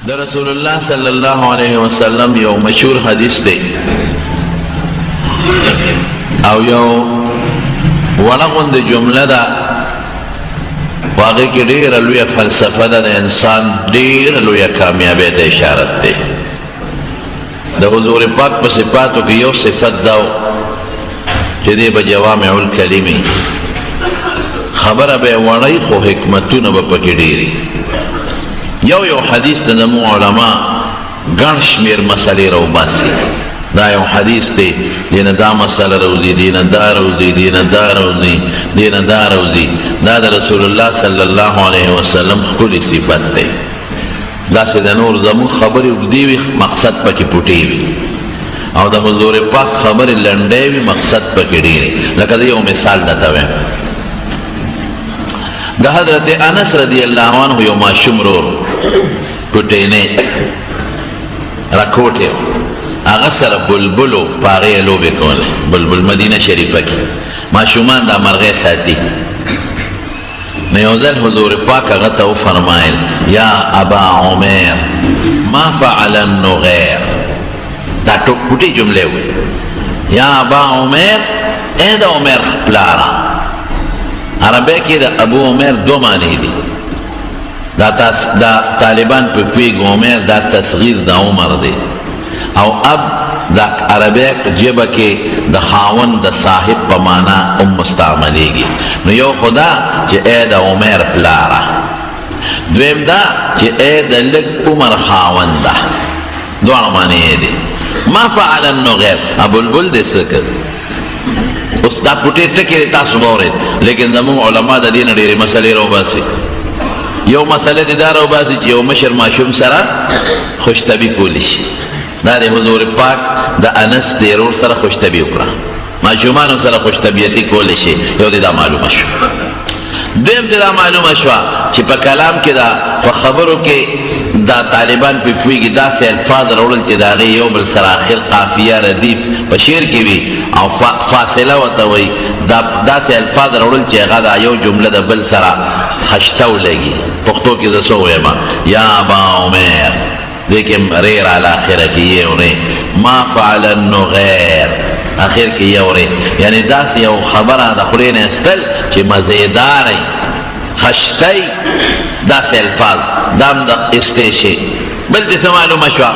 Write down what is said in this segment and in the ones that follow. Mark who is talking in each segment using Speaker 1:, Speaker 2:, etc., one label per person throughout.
Speaker 1: د رسول الله صلی الله علیه وسلم یو مشهور حدیث دی او یو ولغوند جمله ده واقع کې ډېره لویه فلسفه ده د انسان ډېره لویه کامیابۍ ته اشارت دی د حضور پاک په صفاتو کې یو صفت ده چې دی به جوامع الکلمې خبره به وړی خو حکمتونه به پکې ډېري یو حدیث ته زموږ علما ګڼ شمېر مسلې راوباسي دا یو حدیث دی دینه دا مسله راوځي دینه دا راوځي دینه دا راوځي دینه دا راوځي دا د رسول الله صلی الله علیه وسلم ښکلی صفت دی داسې د نور زموږ خبرې اوږدې وي مقصد پکې پټې وي او د حضور پاک خبرې لنډې وي مقصد پکې ډېر وي لکه د یو مثال درته وایم د حضرت انس رضی الله عنه یو ماشوم ورور پټینې راکوټې هغه سره بلبلو په هغې یې لوبې کولې بلبل مدینه شریفه کې ماشومان دا مرغۍ ساتي نو یو ځل حضور پاک هغه ته وفرمایل یا ابا عمر ما فعل النغیر دا پټې جملې وې یا ابا عمر ای د عمر پلاره عربی کې د ابو عمر دو معنی دي دا طالبان په پوهېږي عمر دا تصغیر د عمر دی او اب دا عربی ژبه کې د خاوند د صاحب په معنا هم مستعملیږي نو یو خدا چې ای د عمر پلاره دویم دا چې ای د لږ عمر خاونده دواړه معنی دي ما فعل النغیر بلبل دې څه کړ اوس دا پټې ټکې تاسو واورئ لیکن زموږ علما د دې نه ډېرې مسلې راوباسي یو مسله دې دا راوباسي چې یو مشر ماشوم سره خوشطبي کولی شي دا د حضور پاک د انس د ورور سره خوشطبي وکړه ماشومانو سره خوشطبیتي کولی شي یو دې دا معلومه شوه دویم دې دا معلومه شوه چې په کلام کې دا په خبرو کې دا طالبان په پوهېږي داسې الفاظ راوړل چې د هغې یو بل سره آخر قافیه ردیف په شعر کې وي او فاصله ورته وایي داسې الفاظ راوړل چې هغه دا یو جمله د بل سره خشته ولګي پښتو کې زه څه ووایم یا ابا عمر دې کې ری راله اخره کې یې ورې ما فعل النغیر اخر کې یې ورې یعنې داسې یو خبره د خولې نه ایستل چې مزیداره خشتی داسې الفاظ دا هم د ایستی شي بل دې څه معلومه شوه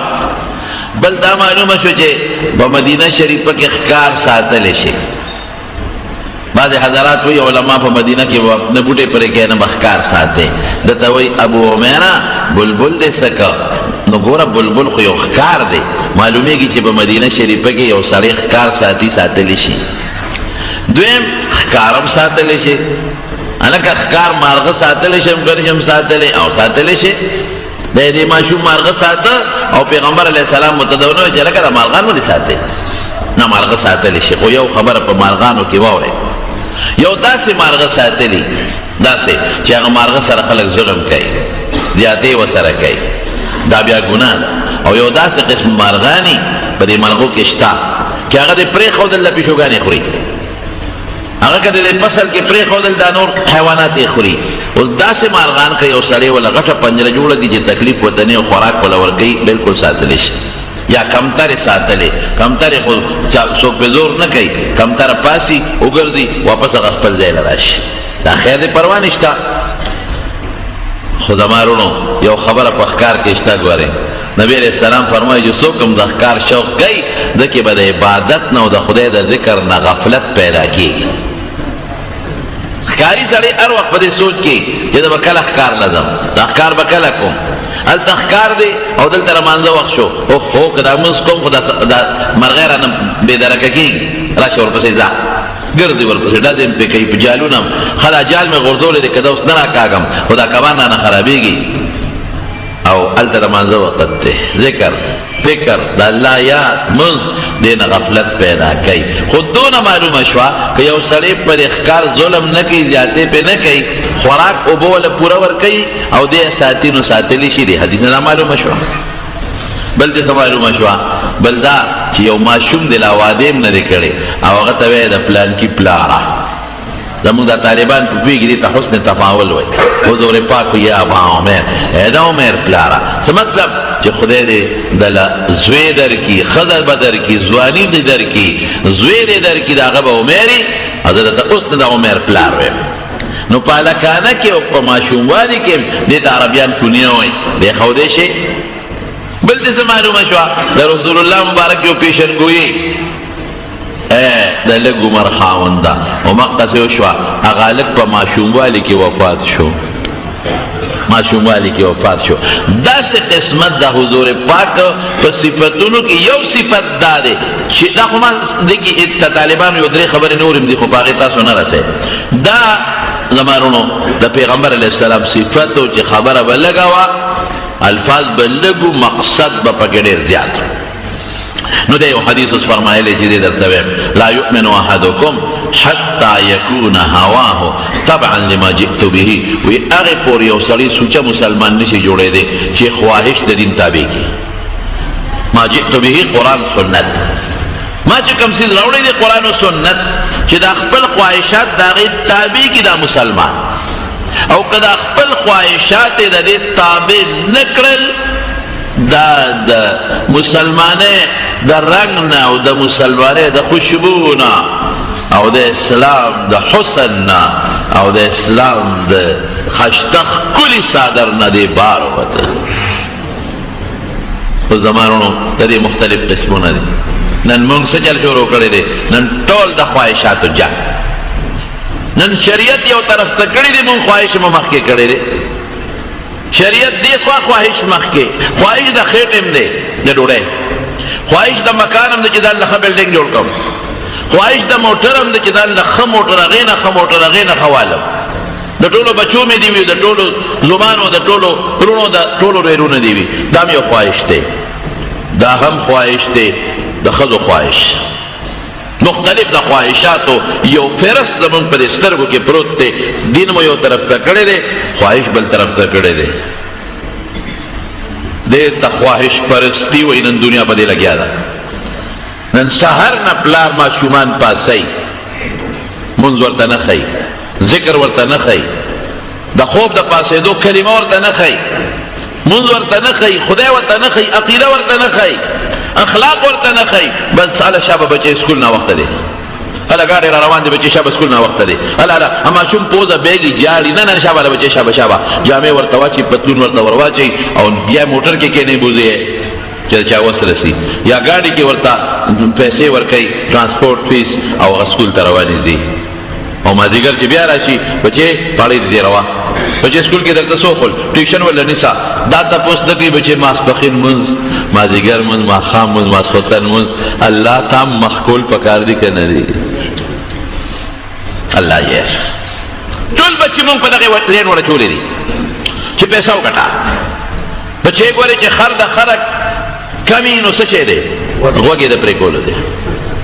Speaker 1: بل دا معلومه شوه چې په مدینه شریفه کې ښکار ساتلی شي بعضې حضرات وایي علما په مدینه کې نه بوټې پرې کوي نه به ښکار ساتي دته وایي ابو عمیره بلبل دې څه که نو ګوره بلبل خو یو ښکار دی معلومیږي چې په مدینه شریفه کې یو سړی ښکار ساتلی شي دویم ښکار هم ساتلی شي هلکه ښکار مارغه ساتلی شي ګرج هم ساتلی او ساتلی شي د دې ماشوم مارغه ساته او پیغمبر علیه السلام ورته دا ونه ویل چې هلکه دا مارغان ولې ساتې نه مارغه ساتلی شي خو یو خبره په مارغانو کې واورئ یو داسې مارغه ساتلی داسې چې هغه مارغه سره خلک ظلم کوي زیاتې ورسره کوي دا بیا ګناه ده او یو داسې قسم مارغاني په دې مرغو کې شته چې هغه دې پرېښودل د پیشوګانې خوري هغه که د فصل کې پرېښودل دا نور حیوانات یې خوري اوس داسې مارغان که یو سړی وله غټه پنجره جوړه کړي چې تکلیف ورته نه خوراک وله ورکوي بلکل ساتلی شي یا کمترې ساتلی کمترې خو څوک پې زور نه کوي کمتره پاسي وګرځي واپس هغه خپل ځای له راشي دا خیر دې پروا نشته خو زما وروڼو یو خبره په ښکار کې شته ګورئ نبی علیه السلام فرمایي چې څوک هم د ښکار شوق کوي ده کې به د عبادت نه او د خدای د ذکر نه غفلت پیدا کېږي ښکاري سړی هر وخت په دې سوچ کې چې زه به کله ښکار له ځم دا ښکار به کله کوم هلته ښکار دی او دلته رمانځه وخت شو اوهو که دا لمونځ کوم خو دا مرغۍ رانه بېدرکه کېږي راشه ورپسې ځه ګرځي ورپسې ډزې مې پرې کوي په جالونه هم ښه دا جال مې غورځولی دی که دا اوس نه راکاږم خو دا کبان رانه خرابېږي او هلته رمانځه وخت دی ذکر فکر د الله یاد منځ دې نه غفلت پیدا کوي خو دونه معلومه شوه که یو سړی په دې ښکار ظلم نه کوي زیاتې پې نه کوي خوراک اوبه وله پوره ورکوي او دې ساتي نو ساتلی شي دې حدیث نه دا معلومه شوه بل دې څه معلومه شوه بل دا چې یو ماشوم دې لا واده هم نه دی کړی او هغه ته وایي د پلانکي پلاره زمونږ دا طالبان پوهېږي دې ته حسن تفاول وایي. حضور پاک یا ابا عمر، ای د عمر پلاره، څه مطلب چې خدای دې دله زوی درکړي، ښځه به درکړي، ځواني دې درکړي، زوی دې درکړي، د هغه به عمر وي او زه درته اوس د عمر پلار وایم. نو په هلکانه کې او په ماشوموالي کې دې ته عربیان کونیه وایي. دې ښودی شي. بل دې څه معلومه شوه د رسول الله مبارک یو پیشنګویي د لږ عمر خاونده او مقصې وشوه هغه هلک په ماشوموالي کې وفات شو. ماشوموالی کې وفات شو. داسې قسمت د حضور پاک په صفتونو کې یو صفت دا دی چې دا خو ما دې کې طالبانو یو درې خبرې نور هم دي خو په هغې تاسو نه رسئ. دا زمانونو د پیغمبر علیه السلام صفت و چې خبره به لږه وه، الفاظ به لږ و، مقصد به پکې ډېر زیات. نو د یو حدیث اوس فرمایلی چې دې درته وایم لا یؤمن احدکم حتی یکون هواه تبعا لما جئت به. وی هغې پورې یو سړی سوچه مسلمان نشي جوړېدی چې خواهش د دین تابع کړي. ما جئت به قرآن سنت، ما چې کوم څیز راوړی دی قرآن و سنت چې دا خپل خواهشات د هغې تابع کړي دا مسلمان، او که دا خپل خواهشات یې د دې تابع نه کړل دا د مسلمانۍ د رنګ نه او د مسلمانۍ د خوشبو نه او د اسلام د حسن نه او د اسلام د خشته ښکلي صادر نه دې بار ووته. په زمانونو د دې مختلف قسمونه دي. نن موږ څه چل شروع کړی دی؟ نن ټول د خواهشاتو جنګ. نن شریعت یو طرف ته کړی دی، موږ خواهش مو مخکې کړی دی. شریعت دې خوا خواهش مخکې، خواهش د خېټ هم دی د ډوډۍ، خواهش د مکان هم دی چې دا ښه بلډینګ جوړ کړم، خواهش د موټر هم دی چې دا ښه موټر هغې نه ښه موټر هغې نه ښه والم، د ټولو بچو مې دي وي، د ټولو زمانو د ټولو وروڼو د ټولو ریرونه دي وي. دا هم یو خواهش دی. دا هم خواهش دی د ښځو خواهش. مختلف د خواهشاتو یو فهرست زمونږ په دې سترګو کې پروت دی. دین مو یو طرف ته کړی دی، خواهش بل طرف ته کړی دی. دې ته خواهش پرستی وایي. نن دنیا په دې لګیا ده. نن سهر نه پلار ماشومان پاسئ، مونځ ورته نه ښیي، ذکر ورته نه ښیي، د خوب د پاسېدو کلمه ورته نه ښیي، مونځ ورته نه ښیي، خدای ورته نه ښیي، عقیده ورته نه ښیي، اخلاق ورته نه ښیي. بس هله شابه بچی سکول ناوخته دی، هله ګاډی را روان دی بچی شابه سکول ناوخته دی، هله ماشوم پوزه بیګي جاړي، نه نه شابه بچی شابه جامې ورته واچي، پتلون ورته ور واچي او بیا موټر کې کېنئ بوځي چې چا وس رسي، یا ګاډي کې ورته پیسې ورکوي ټرانسپورټ فیس او هغه سکول ته روانې ځي. او مازدیګر چې بیا راشي بچی پاړی دې روا بچی سکول کې درته سوخل ټیوشن ولا نسا دا تاسو د دې بچی ماسپخین منځ مازدیګر منځ ماښام منځ ماسخوتن منځ الله تام مخکول پکار دي که نه دي؟ الله یې ټول بچی مونږ په دغې لین ورچولې دي چې پیسه وګټه. بچی ګورې چې خر د خرک کمی نو څه شی دی؟ غوږ یې د پرېکولو دی.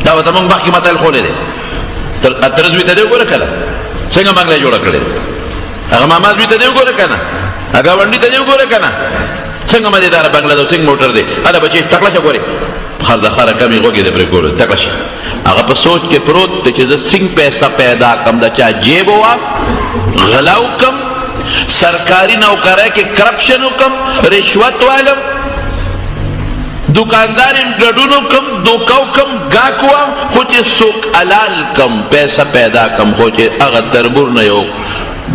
Speaker 1: دا ورته مونږ مخکې متل خولی دی. اتره زوی ته دی وګوره که نه څنګه بنګله جوړه کړې ده. هغه ماما زوی ته دی وګوره که نه، هغه ونډي ته دی وګوره که نه، څنګه مزېداره بنګله ده، څنګه موټر دی. هله بچې تکړه شه ګورې خر د خره کمې غوږ یې د پرېکولو تکړه شه. هغه په سوچ کې پروت دی چې زه څنګه پیسه پیدا کړم، د چا جیب ووام، غلا وکړم، سرکاري نوکرۍ کې کرپشن وکړم، رشوت والم، دکاندار ګډون وکړم، دوکه وکړم، ګاک وم، خو چې څوک حلال کړم پیسه پیدا کړم، خو چې هغه تربور نه یو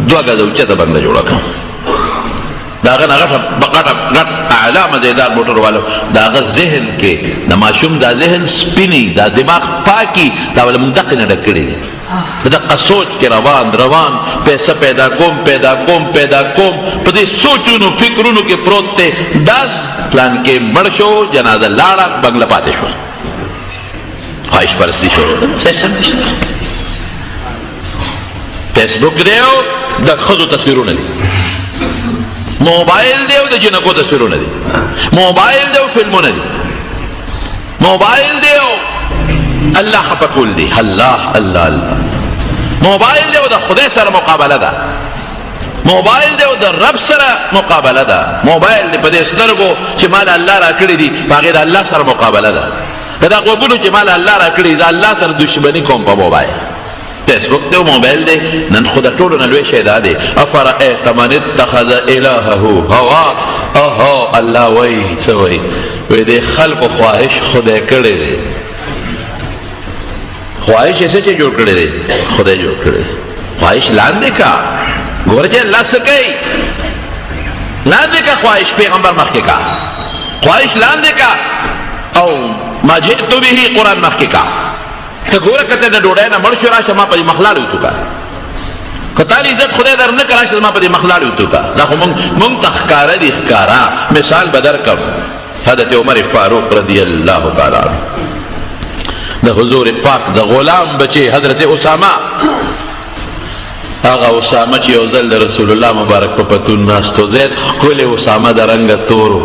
Speaker 1: 2 ګزه اوچته بنګله جوړه کړم. د هغه نه غټ اعلی مزېدار موټر والو د هغه ذهن کې د ماشوم دا ذهن سپینی، دا دماغ پاکي، دا ول موږ دقې نه ډک کړي دي. په دقه سوچ کې روان پیسه پیدا کوم په دې سوچونو فکرونو کې پروت دی. دا پلان کې مړ شو، جنازه لاړه، بنګله پاتې شو، خواهش پرستی شروع ده. پیسه نشته. فیسبوک دی او د ښځو تصویرونه دي، موبایل دی او د جنکو تصویرونه دي، موبایل دی او فلمونه دي، موبایل دی او الله خفه کول دی، الله الله الله. موبایل دی او د خدای سره مقابله ده، موبایل دی او د رب سره مقابله ده. موبایل دی په دې سترګو چې مال الله را کړي دي په هغې د الله سره مقابله ده. په دا غوږونو چې مال الله را کړي د الله سره دشمني کوم په موبایل. فیسبوک دی او موبایل دی نن خو د ټولو نه لوی شی دا دی افرأیت من اتخذ الهه هوا اها الله وایي څه وایي وایي د خلقو خواهش خدای کړی دی خواهش یې څه چې جوړ کړی دی خدای جوړ کړی دی خواهش لاندې کا ګوره چې الله څه کوي لاندې کا خواهش پیغمبر مخکې کا خواهش لاندې کا او ما جئت به قرآن مخکې کا ته ګوره که ته د ډوډۍ نه مړ شو راشه ما پرې مخ لاړې وتو کا که تا عزت خدای در نه کړه راشه ما پرې مخ لاړې وتو کا دا خو مونږ ته ښکاره دي ښکاره مثال به درکړم حضرت عمر فاروق رضی الله تعالی عنه د حضور پاک د غلام بچی حضرت اسامه هغه اسامه چې یو ځل د رسول الله مبارک په پتون ناستو زید ښکلی اسامه د رنګه تورو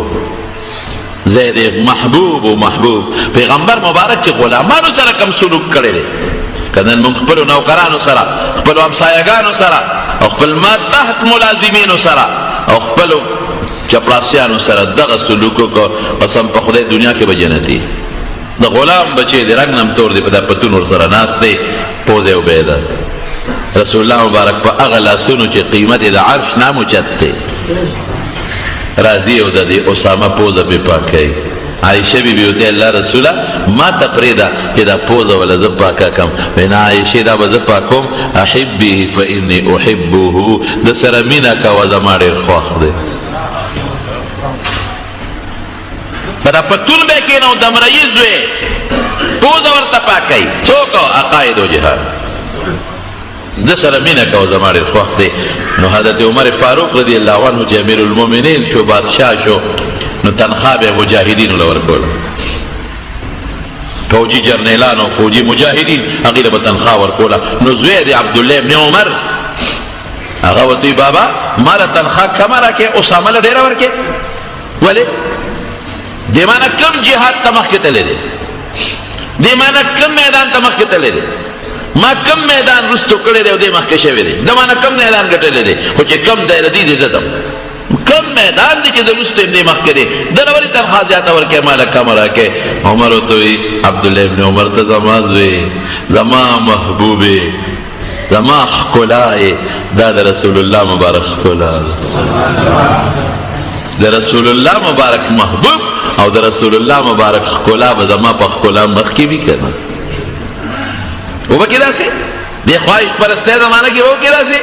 Speaker 1: زید محبوب و محبوب پیغمبر مبارک چې غلامانو سره کم سلوک کړی دی که نن موږ خپلو نوکرانو سره خپلو همسایګانو سره او خپل ما تحت ملازمینو سره او خپلو چپړاسیانو سره دغه سلوک وکړو قسم په خدای دنیا کې به جنتي د غلام بچی دی رنګ نم تور دی په دا پتون ورسره ناست دی پوزه اوبیده رسول الله مبارک په هغه لاسونو چې قیمت د عرش نام اوچت دی راضی او د دې اسامه پوزه پې پاکوي عایشه بیبي ورته الله رسوله ما ته پرېږده چې دا پوزه وله زه پاکه کړم وایي نه عایشې دا به زه پاکوم احبه فاني احبه د سره مینه کوه زما ډېر خوښ دی په دا پتون به یې کېنو د مریض وې پوزه ورته پاکوي څوک عقاید و جهاد د سره مینه کوه زما ډېر خوښ دی نو حضرت عمر فاروق رضی الله عنه چې امیر المؤمنین شو بادشاه شو نو تنخوا به مجاهدینو له ورکوله فوجي جرنیلان او فوجي مجاهدین هغې له به تنخوا ورکوله نو زوی د عبدالله ابن عمر هغه ورته بابا ما له تنخوا کمه راکړې اسامه له ډېره ورکړې ولې دې معنی کم جهاد ته مخکې تللی دی دې معنی کم میدان ته مخکې تللی دی ما کم میدان رستو کړی دی او دې مخکې شوی دی د معنی کم میدان ګټلی دی خو چې کم دی د دې دې زدم کم میدان دی چې د رستو یم دې مخکې دی دله ولې تنخوا زیاته ورکړې ما له کمه راکړې عمر ورته وایي عبدالله ابن عمر ته زما زوی زما محبوبې زما ښکلا یې دا د رسول الله مبارک ښکلا د رسول الله مبارک محبوب او د رسول الله مبارک ښکلا به زما په ښکلا مخکې وي که نه وبه کې داسې دې خواهش پرستۍ زمانه کې به وکړې داسې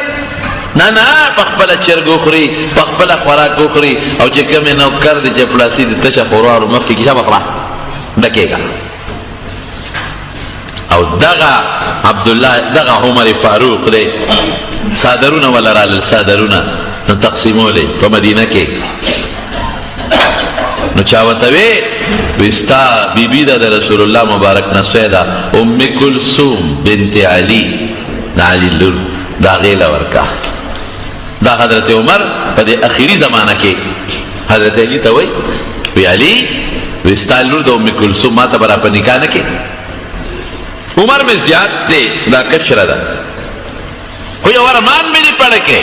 Speaker 1: نه نه په خپله چرګ وخوري په خپله خوراک وخوري او چې کوم یې نوکر دی چپړاسي د تشه خوروارو مخکې کیسه به خورا ډکېږه او دغه عبدالله دغه عمر فاروق دی څادرونه وله رالل څادرونه نو تقسیمولی په مدینه کې نو چا ورته وی ستا بیبي ده د رسول الله مبارک نسوی ده ام کلثوم بنت علي د علي لور د هغې له ورکه دا حضرت عمر په دې اخري زمانه کې حضرت علي ته وی علي وی ستا لور د ام کلثوم ما ته به را په نکاح نه کې عمر مې زیات دی دا کشره ده خو یو ارمان مې دې پړه کې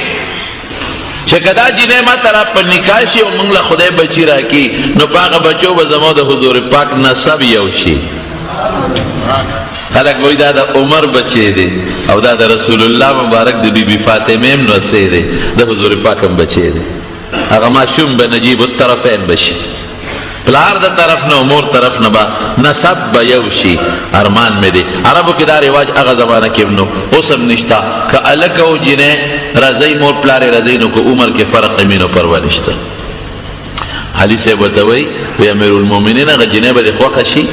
Speaker 1: چې که دا جینۍ ما ته را په نکاح شي او موږ له خدای بچي راکړي نو په هغه بچو به زما د حضور پاک نسب یو شي خلک وایي دا د عمر بچی دی او دا د رسول الله مبارک د بیبي فاطمې هم نسی دی د حضور پاک هم بچی دی هغه ماشوم به نجیب الطرفین بشي پلار د طرف نه او مور طرف نه به نسب به یو شي ارمان مې دی عربو کې دا رواج هغه زمانه کې نو اوس هم نشته که هلک او جینۍ راځئ مور پلار یې راځئ نو که عمر کې فرق وي نو پروا نشته علي صاحب ورته وایي امیر المؤمنین هغه جینۍ به دې خوښه شي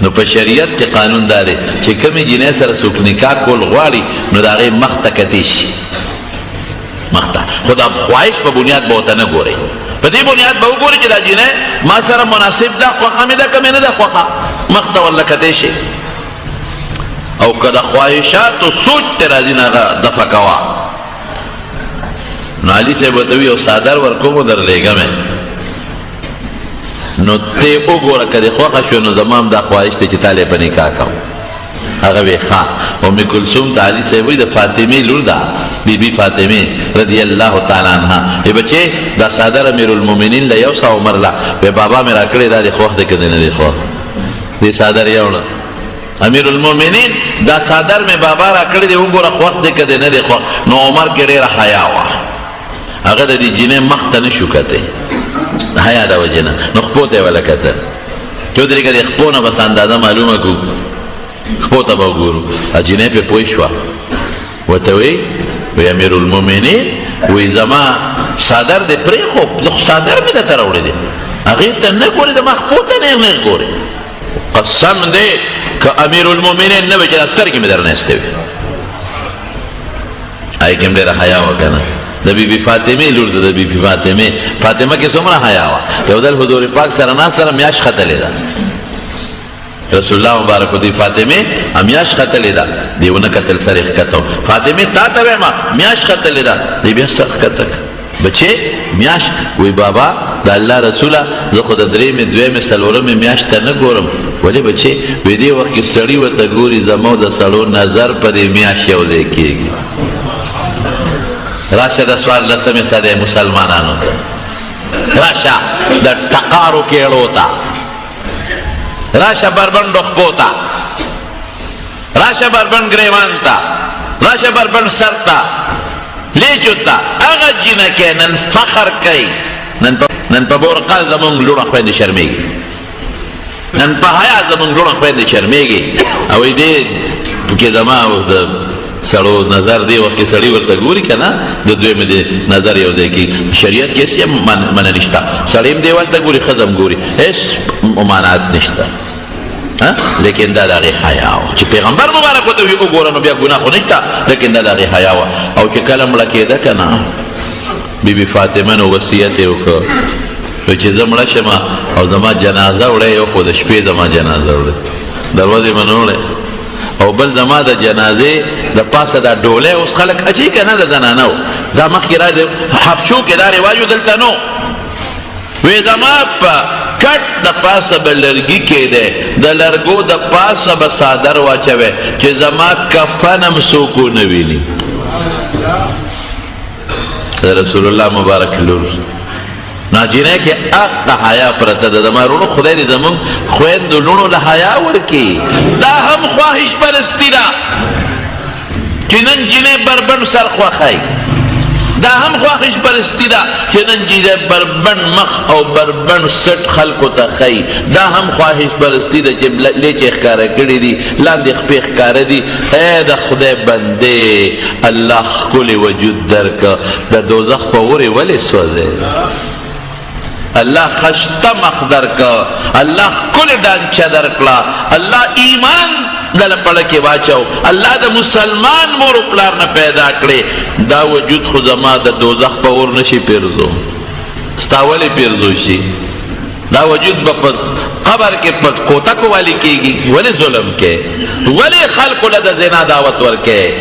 Speaker 1: نو په شریعت کې قانون دا دی چې کومې جینۍ سره څوک نکاح کول غواړي نو د هغې مخ ته کتې شي مخ ته خو دا خواهش په بنیاد به ورته نه ګورئ په دې بنیاد به وګورئ چې دا جینۍ ما سره مناسب ده خوښه مې ده که مې نه ده خوښه مخ ته ورله کتې شي او که د خواهشاتو سوچ ته راځي نه هغه دفع کوه نو علي صاحب ورته وي یو څادر ورکوم و درلېږمې نو ته وګوره که دې خوښه شو نو زما هم دا خواهش دی چې تا له یې په نکاح کوم هغه وی ښه ام کلثوم ته علي صاحب وایي د فاطمې لور ده بیبي فاطمې رضی الله تعالی عنها ای بچې دا څادر امیر المؤمنین له یو څه عمر له وی بابا مې راکړې دا دې خوښ دی که دې نه دی خوښ دې څادر یوړه امیر المؤمنین دا صادر میں بابا را کړی دی وګوره خوښ دی که دی نه دی خوښ. نو عمر کې ډېره حیا وه، هغه د دې جینۍ مخ ته نه شو کتی د حیا د وجې نه، نو خپو ته یې وله کتل چې ودرې که د خپو نه بس اندازه معلومه کړو، خپو ته به وګورو. جینۍ پرې پوه شوه، ورته وی امیر المؤمنین وی زما صادر دی پرېښو، زه خو صادر مې درته راوړی دی، هغې ته نه ګورې زما خپو ته نه ګورې. قسم دی که امیر المؤمنین نه وی چې دا سترګې مې درنه ایستې وي. هغې کې هم ډېره حیا وه که نه. د بی بی فاطمې لور ده، د بی بی فاطمه کې څومره حیا وه. یو ځل حضور پاک سره ناست سره میاشت ختلې ده، رسول الله مبارک دی فاطمه میاشت ختلې ده، دی ونه کتل سره ښکته فاطمه تا ته وایم میاشت ختلې ده، دی بیا سر ښکته بچې میاشت. وی بابا د الله رسوله زه خو د درېمې دویمې څلورمې میاشت ته نه ګورم. ولې بچې؟ وی دې وخت کې سړي ورته ګوري زما د سړو نظر په دې میاشت یو ځای کېږي. راشه د څوارلسمې صدۍ مسلمانانو ته، راشه د ټقارو کېړو ته، راشه بربنډو خپو ته، راشه بربنډ ګریوان ته، راشه بربنډ سر ته، لیچو ته. هغه جینکې نن فخر کوي، نن په بورقا زمونږ لوڼه خویندې شرمېږي، نن په حیا زمونږ لوڼه خویندې شرمېږي. او دې پکې زما د سړو نظر دی وخت کې سړي ورته ګوري که نه، د دویمې د نظر یو ځای کېږي. شریعت کې هېڅ منع نشته، سړی هم دیوال ته ګوري، ښځه هم ګوري، هېڅ ممانعت نشته. لیکن دا د هغې حیا وه چې پیغمبر مبارک ورته وي وګوره نو بیا ګناه خو نشته، لیکن دا د هغې حیا وه. او چې کله مړه کېده که نه، بی بی فاطمه نو وصیت یې وکړ چې زه مړه شم او زما جنازه وړی، یو خو د شپې زما جنازه وړی، دروازې به نه وړی، او بل زما د جنازې د پاسه دا ډولۍ اوس خلک اچوي که نه د زنانو، دا مخکې را حبشو کې دا رواج و، دلته نو. وی زما په کټ د پاسه به لرګي کېدی، د لرګو د پاسه به څادر واچوی چې زما کفن هم څوک ونه ویني. د رسول الله مبارک لور ناجینه کې اقا حیا پرته ده. زما رونو خدای دې زمونږ خویندو لونو له حیا ورکړي. دا هم خواهش پرستي ده چې نن جینۍ بربنډ سر خوښوي، دا هم خواهش پرستی ده چې نن جینۍ بربنډ مخ او بربنډ سټ خلکو ته ښیي، دا هم خواهش پرستی ده چې لیچې ښکاره کړي دي، لاندې خپې ښکاره دي. ای د خدای بندې، الله ښکلی وجود درکه، د دوزخ په اورې ولې سوځې؟ الله خشته مخ درکه، الله ښکلی ډانچه درکړه، الله ایمان دل پړه کې واچو، الله د مسلمان مور و پلار نه پیدا کړي. دا وجود خو زما د دوزخ په اور نشي پیرزو، ستا ولې پیرزو شي؟ دا وجود به په قبر کې په کوتکو والی کېږي. ولې ظلم کې؟ ولې خلکو له د زنا دعوت ورکې؟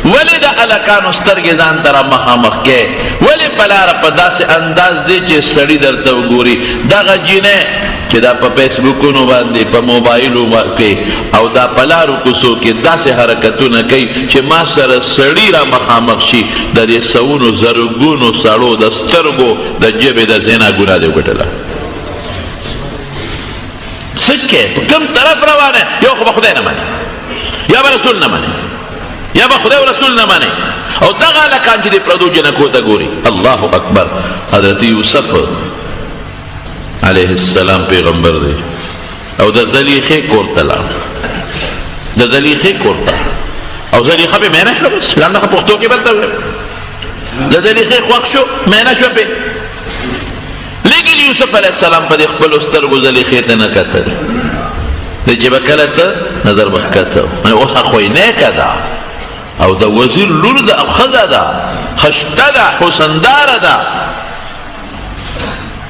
Speaker 1: ولې د هلکانو سترګې ځان ته را مخامخ کې؟ ولې په لاره په داسې انداز دی چې سړي درته وګوري؟ دغه جینۍ چې دا په فیسبوکونو باندې په موبایلو کې او دا په لارو کوڅو کې داسې حرکتونه کوي چې ما سره سړي را مخامخ شي، د دې سوونو زرګونو سړو د سترګو د ژبې د زنا ګناه دې وګټله. څه کې په کوم طرف روانه؟ یو خو به خدای نه مني، یا به رسول نه مني، یا به خدای او رسول نه مني. او دغه هلکان چې د پردو جنکو ته ګوري، الله اکبر. حضرت یوسف علیه السلام پیغمبر دی او د زلیخې کور ته لاړ، د زلیخې کور ته، او زلیخه پې مینه شوه. بس لنډه پښتو کې به ته وایم، د زلیخې خوښ شو، مینه شوه پې. لیکن یوسف علیه السلام په دې خپلو سترګو زلیخې ته نه کتل، دی چې به کله ته نظر به ښکته، اوس هغوی نیکه ده او د وزیر لور ده او ښځه ده، خشته ده، حسنداره ده.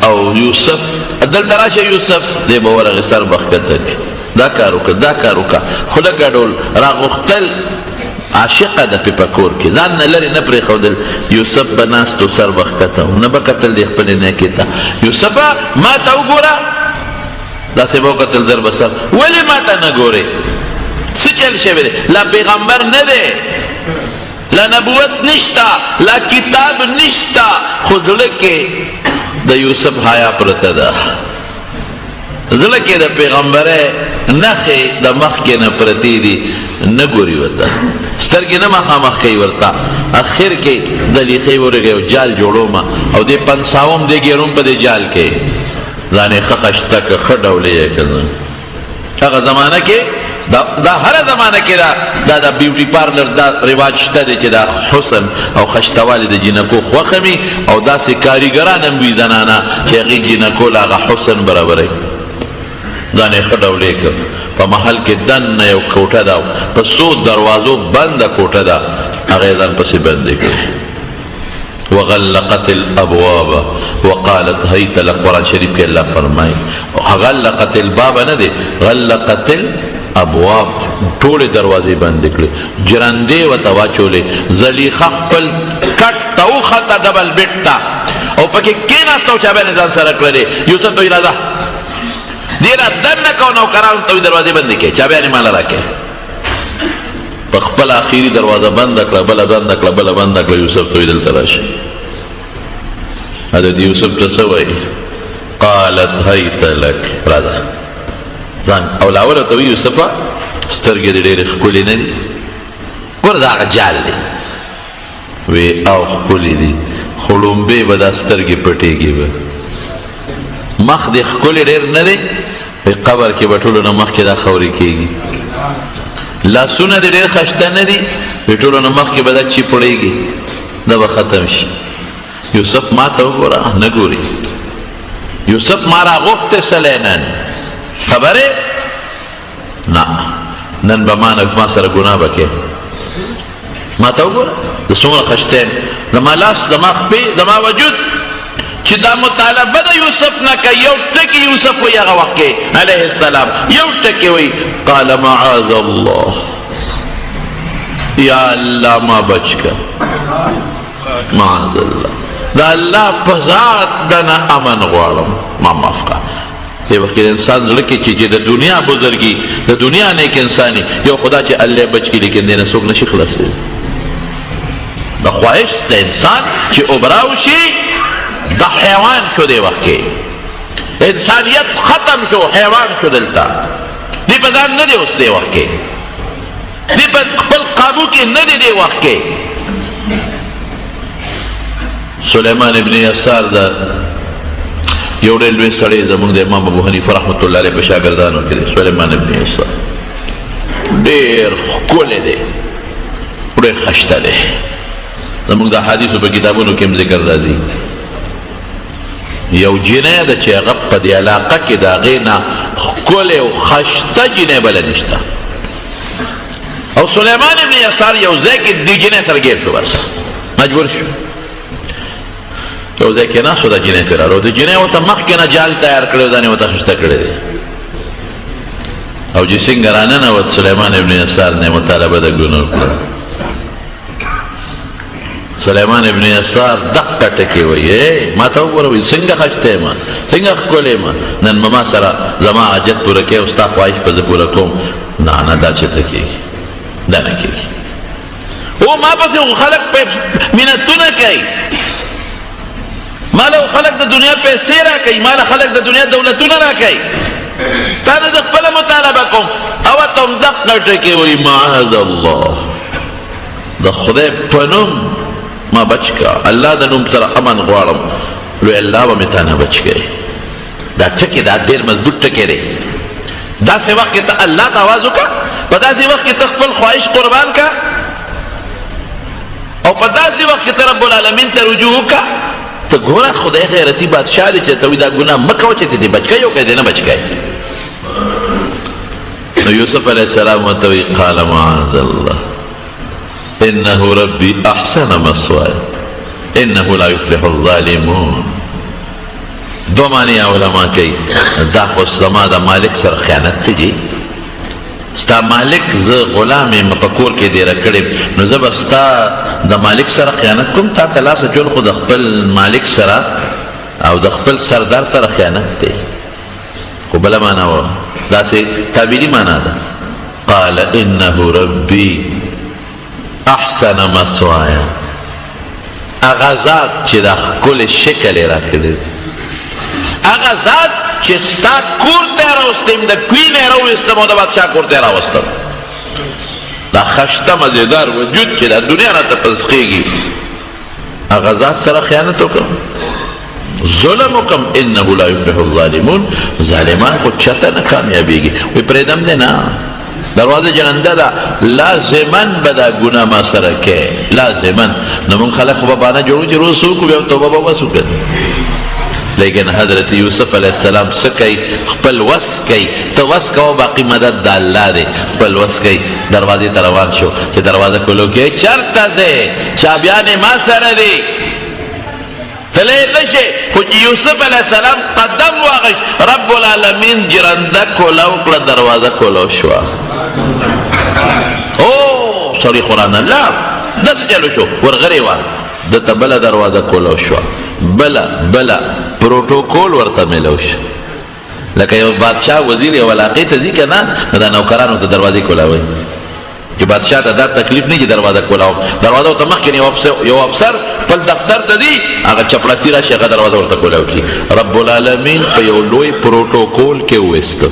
Speaker 1: او یوسف دلته راشه، یوسف دی به ورغې سر به ښکته کړي، دا کار وکړه، دا کار وکړه، خوله ګډول راغوښتل. عاشقه ده پې په کور کې، ځان نه لرې نه پرېښودل. یوسف به ناست و سر به ښکته و، نه به کتل دی خپلې نیکې ته. یوسفه ما ته وګوره، داسې به وکتل زر به سر. ولې ما ته نه ګورې؟ څه چل شوی دی؟ لا پیغمبر نه دی، لا نبوت نشته، لا کتاب نشته، خو زړه کې د یوسف حیا پرته ده، زړه کې د پیغمبره نخې د مخکې نه پرتې دي نه ګوري ورته سترګې نه مخامخ کوي ورته اخر کې زلیخې ورغی او جال جوړومه او دې پنساوم دې ګیروم په دې جال کې ځان یې ښه خشته که ښه ډولې یې که هغه زمانه کې دا هره زمانه کې دا د بیوټي پارلر دا رواج شته دی چې دا حسن او خشتوالي د جینکو خوښه وي او داسې کاریګران هم وي زنانه چې هغې جینکو له هغه حسن برابروي ځان یې ښه ډولې کړ په محل کې دننه یو کوټه ده په څو دروازو بنده کوټه ده هغه یې ځان پسې بندې کړې وغلقت الابواب وقالت هيت لك قرآن شریف کې الله فرمایي غلقت الباب نه دی غلقت الابواب ټولې دروازې بندې کړې جرندې ورته واچولې زلیخه خپل کټ ته وخته ډبل بیټ ته او پکې کېناسته او چابیانې ځان سره کړلې یوسف ته وایي راځه دې را دننه کو نوکرانو ته وایي دروازې بندې کړې چابیانې ماله راکړې په خپل آخري دروازه بنده کړه بله بنده کړه بله بنده کړه یوسف ته وایي دلته راشي حضرت یوسف ته څه وایي قالت هیت لک راځه ځان او لاوله ته وایي یوسفه سترګې دې ډېرې ښکلې نه دي ګوره دا هغه جال دی وی او ښکلې دي خو ړومبې به دا سترګې پټېږي به مخ دې ښکلې ډېر نه دی وی قبر کې به ټولو نه مخکې دا خورې کېږي لاسونه دې ډېر خشته نه دي وی ټولو نه مخکې به دا چی پړېږي دا به ختم شي یوسف ما ته وګوره نه ګوري یوسف ما راغوښتې سلی نن خبرې نه نن به ما سره ګناه به کې ما ته وګوره د څومره خشته یم زما لاس زما خپې زما وجود چې دا مطالبه د یوسف نه کوي یو ټکي یوسف وایي هغه وخت کې علیه السلام یو ټکي وایي قال معاذ الله یا الله ما بچ کړه معاذ الله دا الله په ذات دنه امن غواړم ما معاف کړه دې وخت کې د انسان زړه کې چې د دنیا بزرګي د دنیا نیک انساني یو خدا چې الله بچ کړي لیکن دې نه څوک نشي خلاصوي د خواهش د انسان چې اوبراو شي د حیوان شو دی وخت کې انسانیت ختم شو حیوان شو دلته دی په ځان نه دی اوس دی وخت کې دی په خپل قابو کې نه دی دی وخت کې سلیمان ابن یسار دا یو ډېر لوی سړی زموږ د امام ابو حنیفه رحمت الله علیه په شاګردانو کې دی سلیمان ابن یسار ډېر ښکلی دی ډېر خشته دی زموږ د حدیثو په کتابونو کې هم ذکر راځي یو جنۍ ده چې هغه په دې علاقه کې د هغې نه ښکلې او خشته جنۍ بله نشته او سلیمان ابن یسار یو ځای کې دې جنۍ سره ګیر شو بس مجبور شو یو ځای کې ناست و دا جنۍ پرې راغلو د جنۍ ورته مخکې نه جال تیار کړی و ځان یې ورته خشته کړی دی او چې څنګه راننوت سلیمان ابن یسار نه یې مطالبه د ګناه وکړه سلیمان ابن یسار دقه ټکې وایي ما ته وګوره وایي څنګه خشته یم څنګه ښکلی یم نن به ما سره زما حاجت پوره کوې او ستا خواهش به زه پوره کوم نه نه دا چېرته کېږي دا نه کېږي او ما پسې خلک منتونه کوي ما له خلک د دنیا پیسې را کوي ما له خلک د دنیا دولتونه را کوي تا نه زه خپله مطالبه کوم او ته هم دقه ټکې وایي معاذ الله د خدای په نوم ما بچ کا الله د نوم سره امن غواړم لوی الله به مې تا نه بچ کوي دا ټکې دا ډېر مضبوط ټکې دی داسې وخت کې ته الله ته آواز وکړه په داسې وخت کې ته خپل خواهش قربان کا او په داسې وخت کې ته رب العالمین ته رجوع وکړه ته ګوره خدای غیرتي بادشاه دی چې ته وایي دا ګناه مه کوه چې ته دې بچ کوي او که دې نه بچ کوي نو یوسف علیه السلام ورته وایي قال معاذ الله انه ربي احسن مثواي انه لا يفلح الظالمون دو معنی علماء کوي دا خو زما د مالک سره خیانت ته جي ستا مالک زه غلام یم په کور کې ډېره کړې نو زه به ستا د مالک سره خیانت کوم تا ته لاسه جوړ خو د خپل مالک سره او د خپل سردار سره خیانت دی خو بله معنا وه داسې تعبیري معنا ده قال انه ربي احسن مثوایا هغه ذات چې دا ښکلی شکل یې راکړی هغه ذات چې ستا کور ته راوستم د کوی نه راوستم او د بادشاه کور ته راوستم دا خشته مزیدار وجود چې د دنیا نه تپسخیږي هغه ذات سره خیانت وکړم ظلم وکم انه لا یفلح الظالمون ظالمان خو چته نه کامیابیږي وی پرېدم دی نه دروازه جننده ده لازمن به دا ګناه ما سره کې لازمن نو موږ خلک خو به بانه جوړو چې روز څوک بیا توبه به وسو کړي لیکن حضرت یوسف علیہ السلام سکی خپل وس کئی تو وس کوا باقی مدد دا اللہ دے خپل وس کئی دروازے تروان شو چه دروازه کلو که چرتا دے چابیان ما سر دے تلے نشے خوچ یوسف علیہ السلام قدم واغش رب العالمین جرندہ کلو کلا دروازه کلو شوا او سوری قرآن اللہ دس چلو شو ورغری وار دتا بلا دروازه کلو شوا بلا پروتوکول ورته ملوش لکه یو بادشاہ وزیر یو علاقې ته ځي که نه نو دا نوکرانو ته دروازې کولاوي چې بادشاہ ته دا تکلیف نه چې دروازه کولاو دروازه ورته مخکې یو افسر خپل دفتر ته ځي هغه چپړاسي راشي هغه دروازه ورته کولاو کي رب العالمین په یو لوی پروتوکول کې وویسته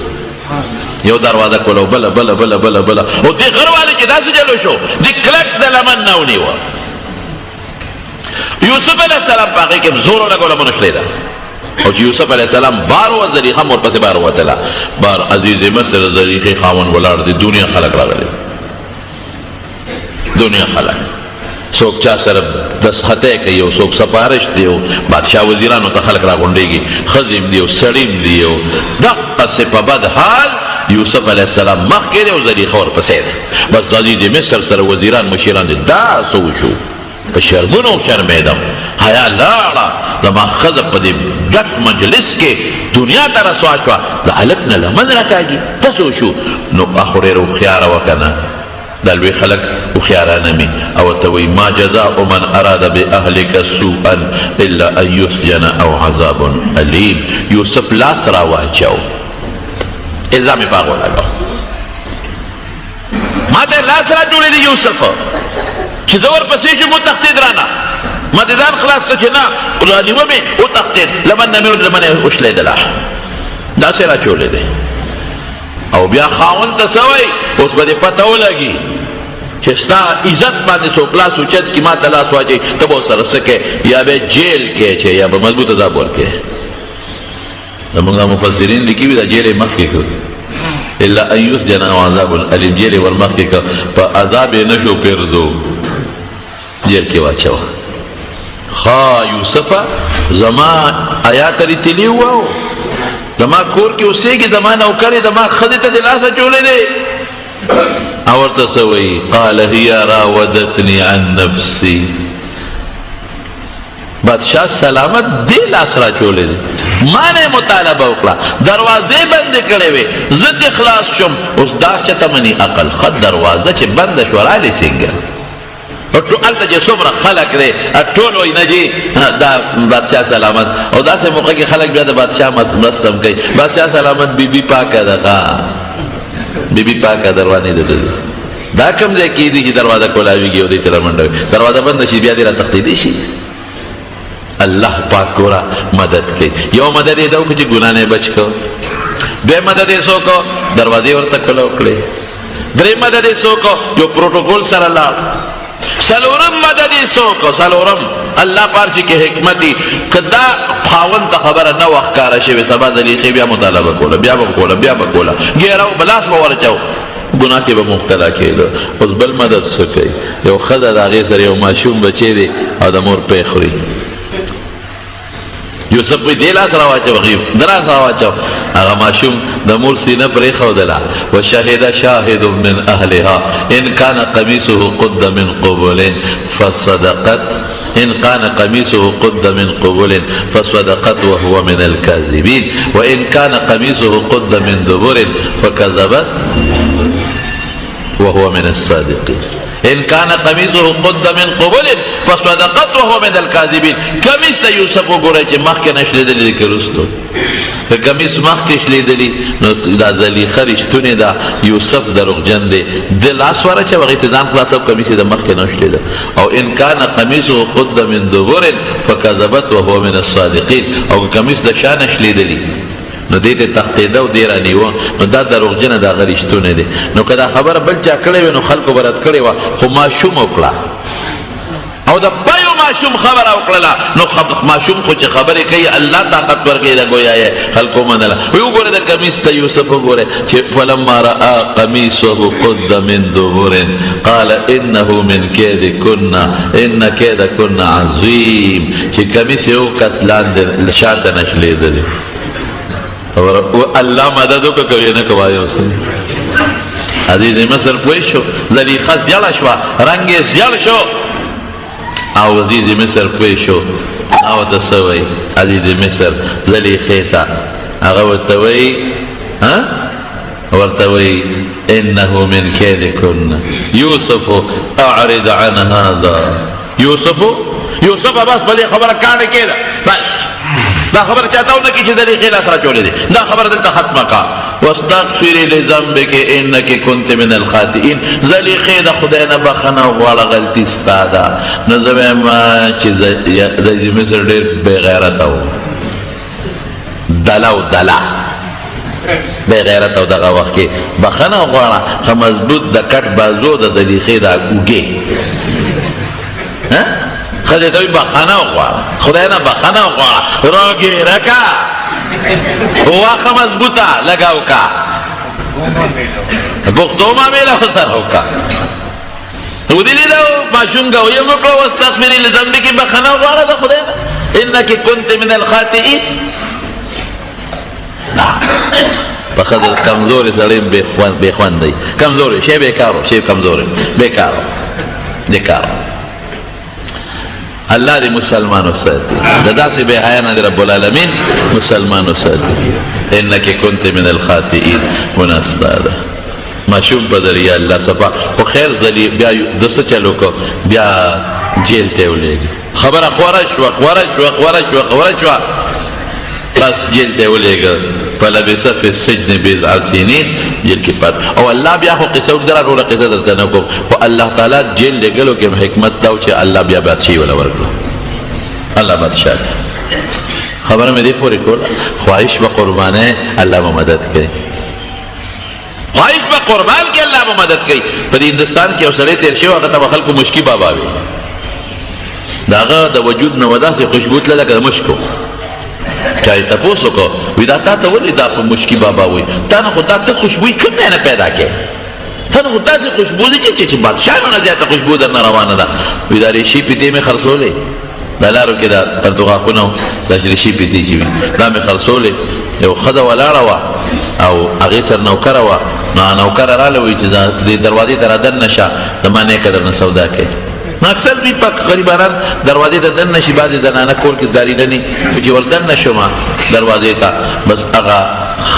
Speaker 1: یو دروازه کولاو بله او دې غر والي چې داسې چلو شو دې کلک د لمن نه ونیوه یوسف علیہ السلام پاکی کم زورو لگولا منشلی دا او چې یوسف علیہ السلام بارو زلیخه مور پس بارو وطلا بار عزیز مصر زلیخه خاون ولار دی دنیا خلق راگلی دنیا خلق سوک چا سر دستخطه کئیو سوک سپارش دیو بادشاہ وزیرانو تا خلق را گنڈیگی خزیم دیو سڑیم دیو دقا سے پا بد حال یوسف علیہ السلام مخ کے دیو زلیخه ور پسید بس عزیز مصر سر وزیران مشیران دی دا سوشو په شرمونو شرمیدم حیا لاړه زما ښځه په دې ډک مجلس کې دنیا ته رسوا شوه د هلک نه لمن راکاږي داسې وشو نو اخو ډېره هوښیاره وه که نه دا لوی خلک هوښیارانه مي او ورته وایي ما جزاء من اراد باهلک سوءا الا ان یسجن او عذاب الیم یوسف لاس را واچو الزام یې په هغه ولګاو ما ته لاس را جوړې دي یوسف چې زه ورپسې شم وتښتېد رانه ما دې ځان خلاص کړ چې نه رانیوه مې وتښتېد لمن نه مې لمنې وشلېدله داسې راچولې دی او بیا خاوند ته څه وایي اوس به دې پته ولګي چې ستا عزت باندې څوک لاس اوچت کړي ما ته لاس واچوي ته به ورسره څه کوې یا به جیل کې چې یا به مضبوط عذاب ورکوې زمونږ مفسرین لیکي وي دا جیل یې مخکې کړ الا ان یسجن او عذاب الیم جیل یې ور مخکې کړ په عذاب یې نه شو پېرزو جیل کې واچوه خا یوسف زما آیات ریتلی وو زما کور کې اوسېږي زما نوکر زما ښځې ته د لاسه چولې دی او ورته څه وایي قال هي راودتني عن نفسي بادشاہ سلامت دی لاس را چولې دی ما نه مطالبه وکړه دروازې بندې کړې وې زه دې خلاص شم اوس دا چته مني عقل ښه دروازه چې بنده شوه رالې څنګه الته چې څومره خلک دی ټول وایي نه جي دا بادشاه سلامت او داسې موقع کې خلک بیا د بادشاه مرسته هم کوي بادشاه سلامت بیبي پاکه ده بیبي پاکه دروانې ده دا کوم ځای کې دي چې دروازه کولاویږي او دې ته رامنډوي دروازه بنده شي بیا دې را تښتېدی شي الله پاک ګوره مدد کوي یو مدد یې دا وکړو چې ګناه نه بچ کړو دویم مدد یې څه وکړو دروازې ورته کلو کړې دریم مدد یې څه وکړو یو پروتوکول سره لاړ سلورم مدد یې څه وکړو سلورم الله پارسي کې حکمتي که دا خاوند ته خبره نه وه ښکاره شوې سبا زلیخې بیا مطالبه کوله بیا به کوله ګیره به لاس به ورچو ګناه کې به مبتلا کېده اوس بل مدد څه کوي یو ښځه د هغې سره یو ماشوم بچی دی او د مور پی خوري یوسف وی دی لاس راواچو دراس راواچو هغه ماشوم د مور سینه پرېښودله وشهد شاهد من اهلها ان كان قميصه قد من قبل فصدقت وهو من الكاذبين وان كان قميصه قد من دبر فكذبت وهو من الصادقين ان كان قميصه قد من قبل فصدقت وهو من الكاذبين کمیس ته یوسف وګورئ چې مخکې نه شلېدلی دی که وروستو که کمیس مخکې شلیدلي نو دا زلیخه رښتونې ده، یوسف دروغجن دی. د لاس واچوه هغې ته ځان خلاصو، کمیس یې د مخکې نه شلیده. او ان کان قمیصه قد من دبر فکذبت وهو من الصادقین. او که کمیس د شا نه شلیدلي نو دې ته تښتېده او دې رانیوه، نو دا دروغجنه ده، هغه رښتونی دی. نو که دا خبره بل چا کړې وي نو خلکو به رد کړې وه، خو ماشوم وکړه او د پیو ماشوم خبره وکړله. نو ماشوم خو چې خبرې کوي الله طاقت ورکوي، د گویا یې خلکو منله. وی وګوره د کمیس ته یوسف وګوره چې فلما رأى قمیصه قد من دبر قال انه من کیدکن ان کیدکن عظیم. چې کمیس یې وکت لاندې شاته نه شلیدلی، الله مدد وکړه کوي نه کوي. اوس عزیز مصر پوه شو، زلیخه زیړه شوه، رنګ یې زیړ شو او عزیز مصر پوه شو. او ورته څه وایي عزیز مصر زلیخې ته؟ هغه ورته وایي انه من کیدکن یوسف اعرض عن هذا. یوسف بس په دې خبره کاڼې کېده، بس دا خبر چاہتا ہوں کہ جدری خیل اثرہ چولے دے، دا خبر دلتا ختمہ کا. واستغفری لذنبک انکی کنت من الخاطئین. زلی خید خدای نبخنا وغوالا غلطی استادا. نظر ما چیز دیزی مصر دیر بے غیرتا ہو، دلا بے غیرتا ہو. دغا وقت کے بخنا وغوالا خمزبوط دا کٹ بازو دا زلی خید اگے خدای ته بخانه وغواړه، خدای نه بخانه وغواړه، راګیره کا واښه مضبوطه لګاو کا، پښتو معامله ورسره وکړه. ودې دا ماشوم ګویه مو کړه واستغفري لذنبک، بخانه وغواړه د خدای نه، انک کنت من الخاطئین. په ښځه کمزوري سړی بې خوند دی، کمزوري شی بېکارو، شی کمزوري بېکارو. اللہ دی مسلمانو ساتي، دا داسې بے حیا نه دی رب العالمین مسلمانو ساتي. انک کنت من الخاطئین. ونستا ده ماشوم په دریا الله صفا. خو خیر زلی بیا د څه چلو کو، بیا جیل ته ولېږي. خبره خوره شوه بس جیل ته ولېږه. فلبث فی السجن بضع سنین، جیل کې پات. او الله بیا خو قصه وکړه، ټوله قصه درته نه کوم، خو الله تعالی جیل لګلو کې حکمت دا و چې الله بیا بادشاهي ولا ورکړه. الله بادشاہ خبره مې دې پورې کوله. خواهش به قربانه الله به مدد کوي، خواهش به قربان کې الله به مدد کوي. په هندوستان کې یو سړی تېر شوی، هغه ته به خلکو مشکي بابا وي. د هغه د وجود نه به داسې خوشبو تله لکه د مشکو. چا یې تپوس وکړو، وایي دا تا ته ولې دا په مشکي بابا وایي؟ تا نه خو دا ته خوشبویي کوم ځای نه پیدا کړې؟ تا نه خو داسې خوشبو دی چې بادشاهانو نه زیاته خوشبو در نه روانه ده. وایي دا ریشي پیتې مې خرڅولې، دا لارو کې دا پرتوغاښونه وو، دا چې ریشي پیتې چې وي دا مې خرڅولې. یو ښځه ولاړه وه او هغې سره نوکره وه، نو نوکره راله وایي چې دې دروازې ته را دننه شه، د ما نیکه درنه سودا کوي. اکثر دوی په غریبانان دروازې ته دننه شي، بعضې زنانه کور کې دارېدنې چې ور دننه شومه دروازې ته، بس هغه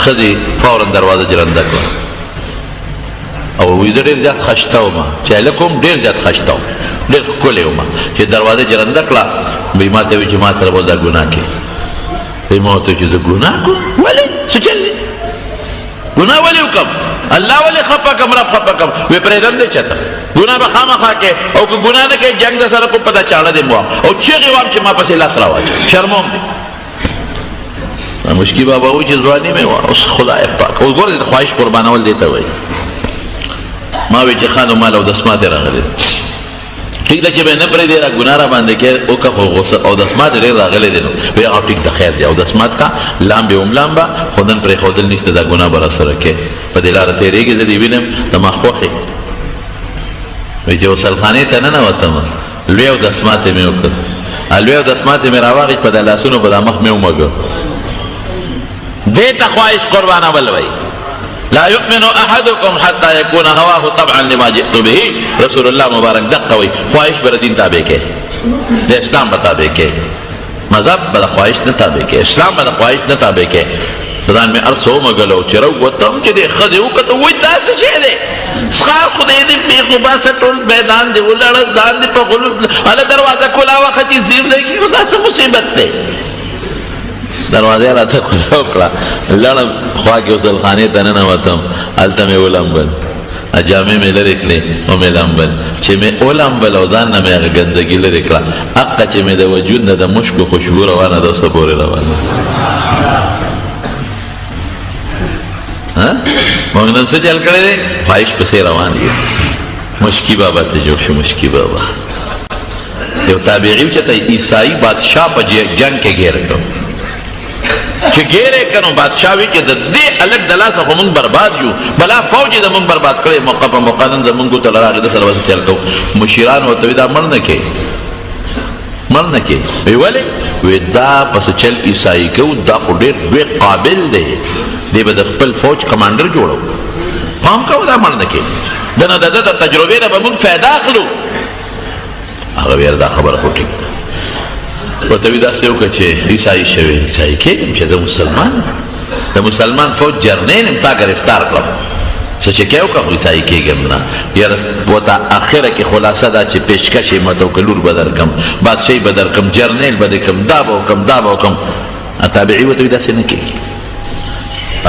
Speaker 1: ښځې فورا دروازه جرنده کړه. او وایي زه ډېر زیات خشته وم، چې هلک وم ډېر زیات خشته وم، ډېر ښکلی وم. چې دروازه جرنده کړه وایي ما ته وایي چې ما سره به دا ګناه کوې. وایي ما ورته وایي چې زه ګناه کوم؟ ولې څه چل دی؟ ګناه ولې وکړم؟ الله ولې خفه کړم، رب خفه کړم؟ وایي پرېږدم دې چېرته ګناه به خامخا کې، او که ګناه نه کوې جنګ د سره کوم په دا چاړه دې وام او چغې وام چې ما پسې لاس راواچوي، شرموم دې. مشکي بابا وایي چې ځواني مې وه، اوس خدای پاک اوس ګوره د خواهش قربانول دې ته وایي. ما وایي چې خان و مال او دسمات یې راغلی، ټیک ده چې به نه پرېږدې را ګناه را باندې کې وکړه، خو غصه او دسمات ډېر راغلی دی. نو وایي هغه ټیک ده خیر دی، او دسمات کا لامبې وملامبه، خو نن پرېښودل نشته، دا ګناه به راسره کې په دې لاره تېرېږي. زه دې وینم د ما خوښې وایي چې غسلخانې ته ننوتم، لوی او دسمات یې مې وکړ، لوی او دسمات یې مې راواخېست، په دا لاسونو په دا مخ مې ومږه. دې ته خواهش قربانول وایي. لا يؤمن احدكم حتى يكون هواه طبعا لما جئت به. رسول الله مبارک دقه وایي خواهش به دین تابع کې، د اسلام به تابع کې، مذهب به د خواهش نه تابع کې، اسلام به د خواهش نه تابع کې. ځان مې ارسه ومږلو چې راووتم چې دې ښځې وکتل، وایي دا څه شی دی؟ سخار خدای دې پېښو باسه ټول میدان دې ولاړه، ځان دې په غلو هله دروازه کولاوه ښه چې زیر دی کې، اوس دا څه مصیبت دی؟ دروازه راته کوله وکړه لړم خوا کې وصل خانې ته ننوتم هلته مې ولمبل جامې مې لرې کړې او مې لمبل چې مې ولمبل او ځان نه مې هغه ګندګي لرې کړه حقه چې مې د وجود نه د مشکو خوشبو روانه ده اوسه پورې روانه موږ نن څه چل کړی دی خواهش پسې روان یو مشکي بابا ته جوړ شو مشکي بابا یو تابعي و چې ته عیسائی بادشاه په جنگ کې ګیر کړو چې ګیرې کنو بادشاه وی چې د دې الګ د لاسه خو مونږ برباد یو بلا فوج د مونږ برباد کړی موقع په موقع نن زمونږ ته راغی د سره وسه چل کو مشیران ورته دا مړ نه کې وی ولې وی دا پس چل عیسائی کو دا خو ډېر دوی قابل دی دی به د خپل فوج کمانډر جوړو پام کوو دا مړ نه کې دنه د تجربې نه به مونږ فایده اخلو هغه ویل دا خبره خو ټیک ده ورته وی داسې وکړه چې عیسائی شوی عیسائی کېږم چې زه مسلمان د مسلمان فوج جرنیل یم تا ګرفتار کړم څه چې کې وکړه خو عیسائی کېږم نه یاره ورته اخره کې خلاصه دا چې پیشکش یې ماته وکړه لور به درکړم بادشاهي به درکړم جرنیل به دې کړم دا به وکړم تابعي ورته وی داسې نه کېږي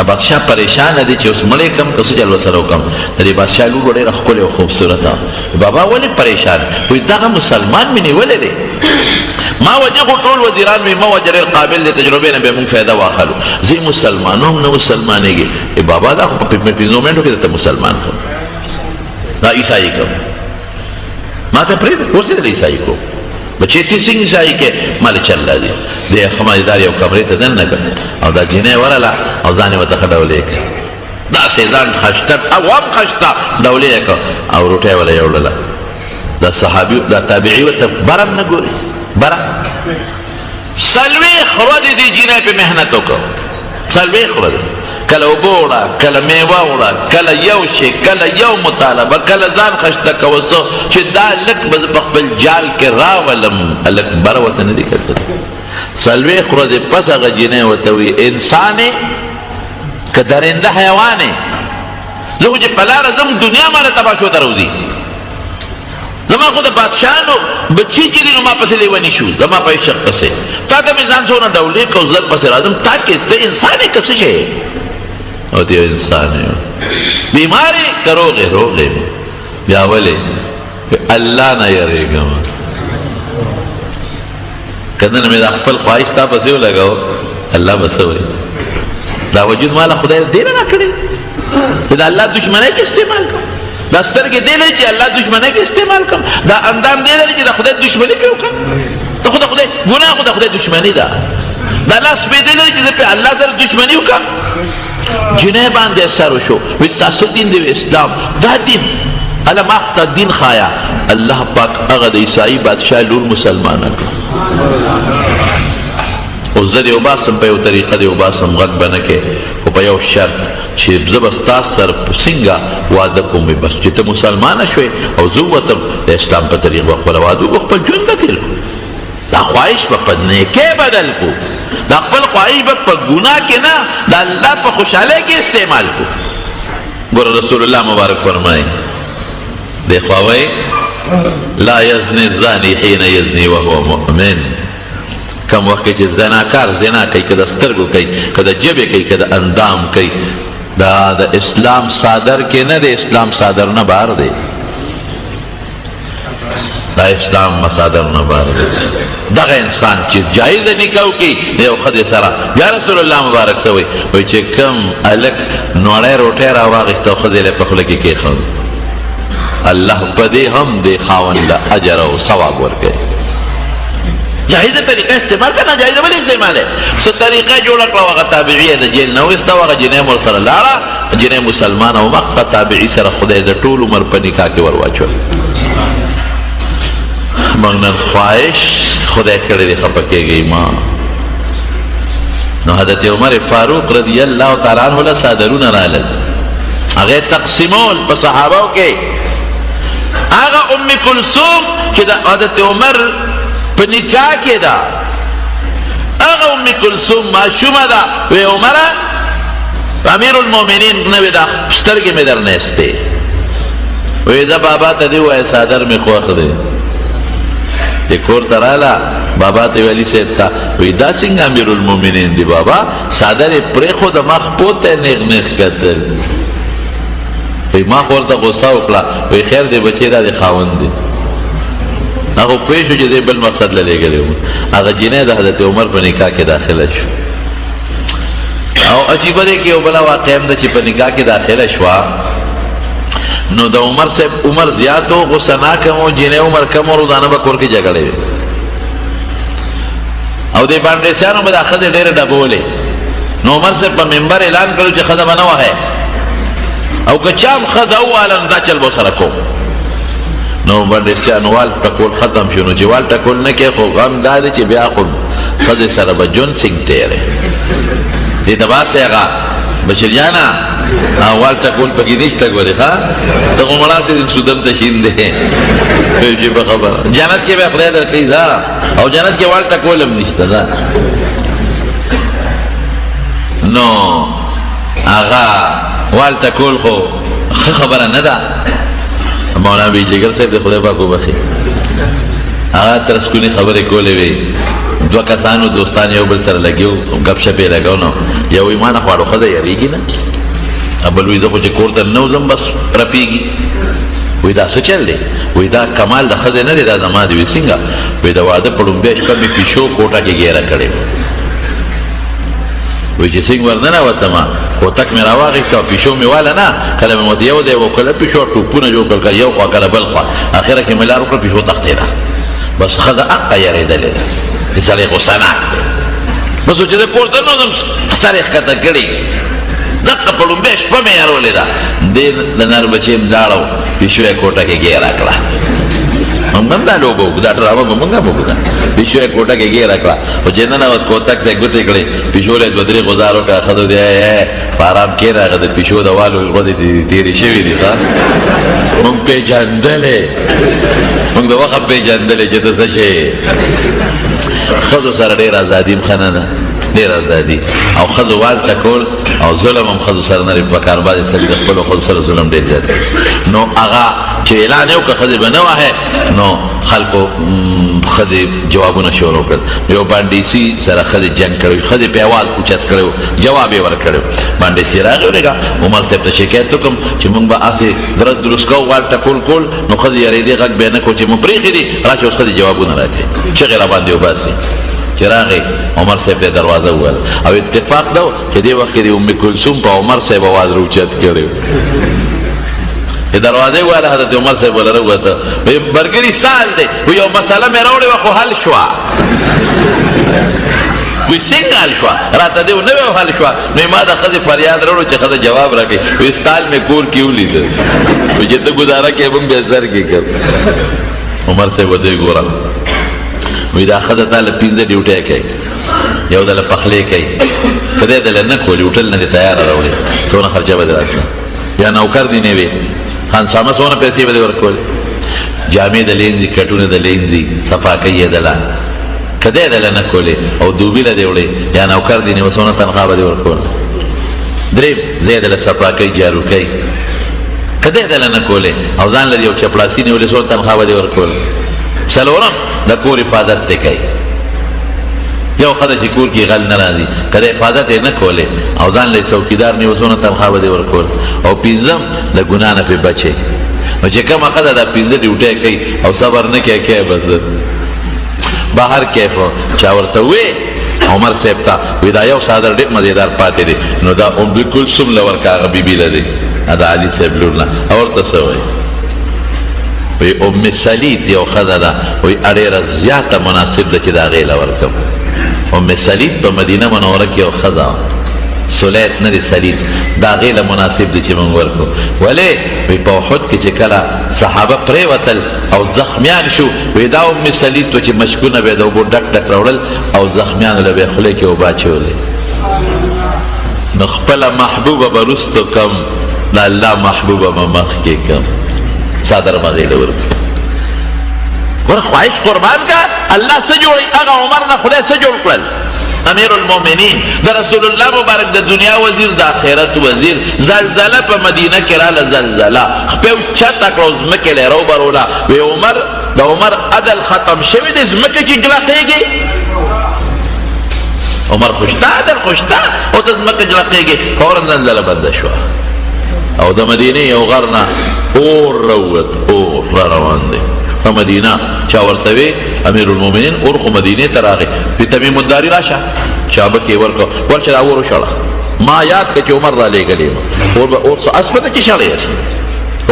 Speaker 1: بادشاہ پریشان دی چې اوس مړی کم که څه چل ورسره وکړم د دې بادشاه لور ډېره ښکلې او خوبصورته بابا ولې پریشان وایي دغه مسلمان مې نیولی دی ما وجه خو ټول وزیران مې ما وجه ډېر قابل دی تجربې نه به مونږ فایده واخلو زه مسلمان هم نه مسلمانېږي بابا دا خو په 15 منټو کې درته مسلمان کړم دا عیسائی کړم ما ته پرېږده اوس یې د عیسائی کړو بچې تی څنګه عیسائی کې مال چل را دي د خماجدار یو کمرې ته دننه کړ او دا جینۍ ورله او ځان یې ورته ښه ډولې کړ داسې ځان خشته او هم خشته ډولې یې کړ او روټۍ وله یې وړله دا صحابي دا تابعي ورته بره هم نه ګوري بره څلوېښت ورځې دې جینۍ پې محنت وکړ څلوېښت ورځې کله اوبه وړه کله میوه وړه کله یو شی کله یو مطالبه کله ځان خشته کوه څه چې دا لږ به زه په خپل جال کې راولم هلک بره ورته نه دي کتلی څلوېښت ورځې پس هغه جینۍ ورته وایي انسان یې که درنده حیوان یې زه خو چې په لاره ځم دنیا ماله تباشو ته راوځي زما خو د بادشاهانو بچي چې دي نو ما پسې لیوني شو زما په عشق پسې تا ته مې ځان څونه ډولې که زر پسې راځم تا کې ته انسان یې که څه شی او ته انسان یې بیمار یې که روغ یې بیا ولې الله نه یېرېږم که نن مې دا خپل خواهش تا پسې ولګاو الله به څه وایي دا وجود ماله خدای دې نه راکړی چې د الله دشمنۍ کې استعمال کړم دا سترګې دې لري چې الله دشمنۍ کې استعمال کړم دا اندام دې لري چې د خدای دشمني پې وکړم د خدای ګناه خو د خدای دشمني ده دا لاس پې دې لري چې زه پې الله سره دشمني وکړم جنۍ باندې اثر وشو وایي ستاسو دین دی اسلام دا دین هله ما خو تا دین ښایه الله پاک هغه د عیسائی بادشاه لور مسلمانه کړه اوس زه دې وباسم په یو طریقه دې وباسم غږ به نه کې خو په یو شرط چې زه به ستا سره څنګه واده کوم بس چې ته مسلمانه شوې او زه ووتم د اسلام په طریق به خپله واده وکړو خپل ژوند به تېر کړو دا خواهش به په نیکۍ بدل کړو دا خپل خواهش به په ګناه کې نه د الله په خوشحالۍ کې استعمال کړو ګوره رسول الله مبارک فرمایي دی خوا وایي لا یزني الزاني حین یزني وهو مؤمن کم وخت کې چې زناکار زنا کوي که د سترګو کوي که د ژبې کوي که د اندام کوي دا د اسلام صادر کې نه دی اسلام صادر نه بهر دی دا اسلام صادر نه بهر دی دغه انسان چې جایزه نکاح وکړي د یو ښځې سره بیا رسول الله مبارک څه وایي چې کم هلک نوړی روټۍ راواخېسته او ښځې یې په خوله کې کېښود الله په دې هم دې خاوند له اجر او ثواب ورکوي جایزه طریقه استعمال کنه جایزه بل استعمال ہے څه طریقه جوړ کړه هغه تابعی د جیل نو استا هغه جنې مر سره لاړه جنې مسلمان او مکه تابعی سره خدای د ټول عمر په نکاح کې ورواچو مونږ خواهش خدای کړی دی خپکیږي ما نو حضرت عمر فاروق رضی الله تعالی عنہ له صادرون رالل هغه تقسیمول په صحابه کې هغه ام کلثوم چې د حضرت عمر په نکاح کې ده هغه ام کلثوم معصومه ده وی عمره امیر المؤمنین نه وی دا سترګې مې در نهستې وی دا بابا ته دې ووایه څادر مې خوښ دی چې کور ته راله بابا ته ویلي صاحب ته وایي دا څنګه امیر المؤمنین دی بابا څادر یې پرېښوده ما خپو ته نیغ نیغ کتل وایي ما خو ورته غوسه وکړه وایي خیر دی بچی دا د خاوند دی هغه پوه شو چې دی بل مقصد له لېږلی و هغه جینۍ د حضرت عمر په نکاح کې داخله شو او عجیبه دی کې یو بله واقع هم ده چې په نکاح کې داخله شوه نو د عمر صاحب عمر زیات و غصه ناک و جینۍ عمر کم و روزانه به کور کې جګړې وې او د بانډیسیانو به دا ښځې ډېرې ډبولې نو عمر صاحب په منبر اعلان کړو چې ښځه به نه وهئ او که چا هم ښځه ووهله نو دا چل به ورسره کوو نو بانډیسیانو وال ټکول ختم شو نو چې وال ټکول نه کوې خو غم دا دی چې بیا خو ښځې سره به ژوند څنګه تېری دې ته باسې هغه بشر جانا وال ټکول پکې نشته ګورې ښه ته خو مړه چې سودم ته شین دی چې په خبره جنت کې به خدای درکوي او جنت کې وال ټکول هم نشته نو هغه وال ټکول خو ښه خبره نه ده مولانا بیجلیګر صاحب د خدای پاک وبخښي هغه ترسکونې خبرې کولې وې دوه کسانو دوستان یو بل سره لګیو ګپ شپ یې لګاو نو یو وایي ما نه خواړو ښځه یارېږي نه بل وایي زه خو چې کور ته نه وځم بس رپېږي وایي دا څه چل دی وایي دا کمال د ښځې نه دی دا زما دی وایي څنګه وایي د واده په لومبۍ شپه مې پیشو کوټه کې ګیره کړې وایي چې څنګه ور ننوتمه کوتک مې راواغېسته او پیشو مې واله نه کله مې ورته یو دی وکړله پیشو ټوپونه جوړ کړل یو خوا کله بل خوا اخره کې مې لار وکړه پیشو تښتېده بس ښځه حقه یارېدلې ده چې سړی غوسه ناک دی بس چې د کور ته نه وځم سر یې ښکته کړي دقه په لومبۍ شپه مې یارولې ده دې د نر بچې م لاړه پیشو یې کوټه کې ګیره کړه موږ هم دا لوبه وکړو دا ډرامه به موږ هم وکړو پیشو یې کوټه کې ګیره کړه خو چې ننوت کوتک ته یې ګوتې کړې پیشو له یې دوه درې غوزار وکړه ښځو دی په ارام کښېنه هغه د پیشو د والو غوښې تېرې شوي دي ښه موږ پېژندلې موږ د وخت پېژندلې چې ته څه شی ښځو سره ډېر ازادي هم ښه نه ده ډېر ازادي او ښځو وال ټکول او ظلم هم ښځو سره نه دی په کار بعضې سړي د خپلو ښځو سره ظلم ډېر زیات نو هغه چې اعلان یې وکړه ښځې به نه وهئ نو خلکو ښځې جوابونه شروع کړل یو بانډیسي سره ښځې جنګ کړی ښځې په اواز اوچت کړی جواب یې ورکړی بانډیسي راغی ورېږه عمر صاحب ته شکایت وکړم چې موږ به هسې درست کوو وال ټکول کول نو ښځې یارېدې غږ بیا نه کوو چې مو پرېښي دي راشي اوس ښځې جوابونه راکړي چغې را باندې وباسي چې راغی عمر صاحب ته دروازه وویل او اتفاق ده چې دې وخت کې د ام کلثوم په عمر صاحب اواز راوچت کړی دروازه ویله حضرت عمر صاحب ولا راووته وایي برګري سال دی وایي یو مسله مې راوړې وه خو حل شوه وایي څنګه حل شوه راته دې نه وی حل شوه نو ما د ښځې فریاد راوړو چې ښځه جواب راکړي وایي ستا مې کور کې ولیده وایي چې ته ګزاره کوې به هم بیا سر کې کړ عمر صاحب ورته وایي ګوره وایي دا ښځه تا له 5 ډیوټۍ کوي یو دله پخلی کوي که دی دله نه کولي هوټل نه دې تیاره راوړي څونه خرچه به دې راتله یا نوکر دې نه وي خانسامه څونه پیسې به دې ورکولې جامې د لینځي کټونه د لینځي صفاکۍ یې دله که دی دله نه کولې او دوبي له دې وړې یا نوکر دې نه وي څونه تنخوا به دې ورکول درېم زه یې دله صفاکۍ جارو کوي که دی دله نه کولې او ځان له دې یو چپړاسي نیولې څونه تنخوا به دې ورکول څلورم د کور حفاظت دې کوي یو ښځه چې کور کې غل نه راځي که د حفاظت یې نه کولې او ځان له څوکیدار نیو څونه تنخوا به دې ورکول او پنځم د ګناه نه پرې بچې نو چې کومه ښځه دا 5 ډیوټۍ کوي او صبر نه کوي کوي بس بهر کیف چا ورته وې عمر صاحب ته وایي دا یو څادر ډېر مزېدار پاتې دی نو دا ام کلثوم له ورکه هغه بیبي له دی دا علي صاحب لور نه او ورته څه وایي وایي ام سلیط یو ښځه ده وایي ډېره زیاته مناسب ده چې د هغې له ورکم ام سلیط په مدینه منوره کې یو ښځه سلیط نه دی سلیط د هغې له مناسب دی چې موږ ورکړو ولې وایي په احد کې چې کله صحابه پرېوتل او زخمیان شو وایي دا ام سلیط و چې مشکونه به یې د اوبو ډک ډک راوړل او زخمیانو له به یې خولې کې اوبه اچولې نو خپله محبوبه به وروستو کم د الله محبوبه به مخکې کم څادر به هغې له ورکړو ور خواهش قربان کا الله څه جوړي هغه عمر نه خدای څه جوړ کړل امیر المؤمنین د رسول الله مبارک د دنیا وزیر د آخرت وزیر زلزله په مدینه کې راله زلزله خپې اوچته کړه ځمکې له روبروله وی عمر د عمر عدل ختم شوی دی ځمکه چې جلقېږي عمر خوشته عدل خوشته او ته ځمکه جلقېږي فورا زلزله بنده شوه او د مدینې یو غر نه اور راووت اور را روان دی په مدینه چا ورته وی امیر المؤمنین اور خو مدینې ته راغی وی تمیم الداري راشه چابک یې ورکړه ورشه دا اور وشړه ما یاد کړه چې عمر را لېږلی یم اور څه اسپه ده چې شړی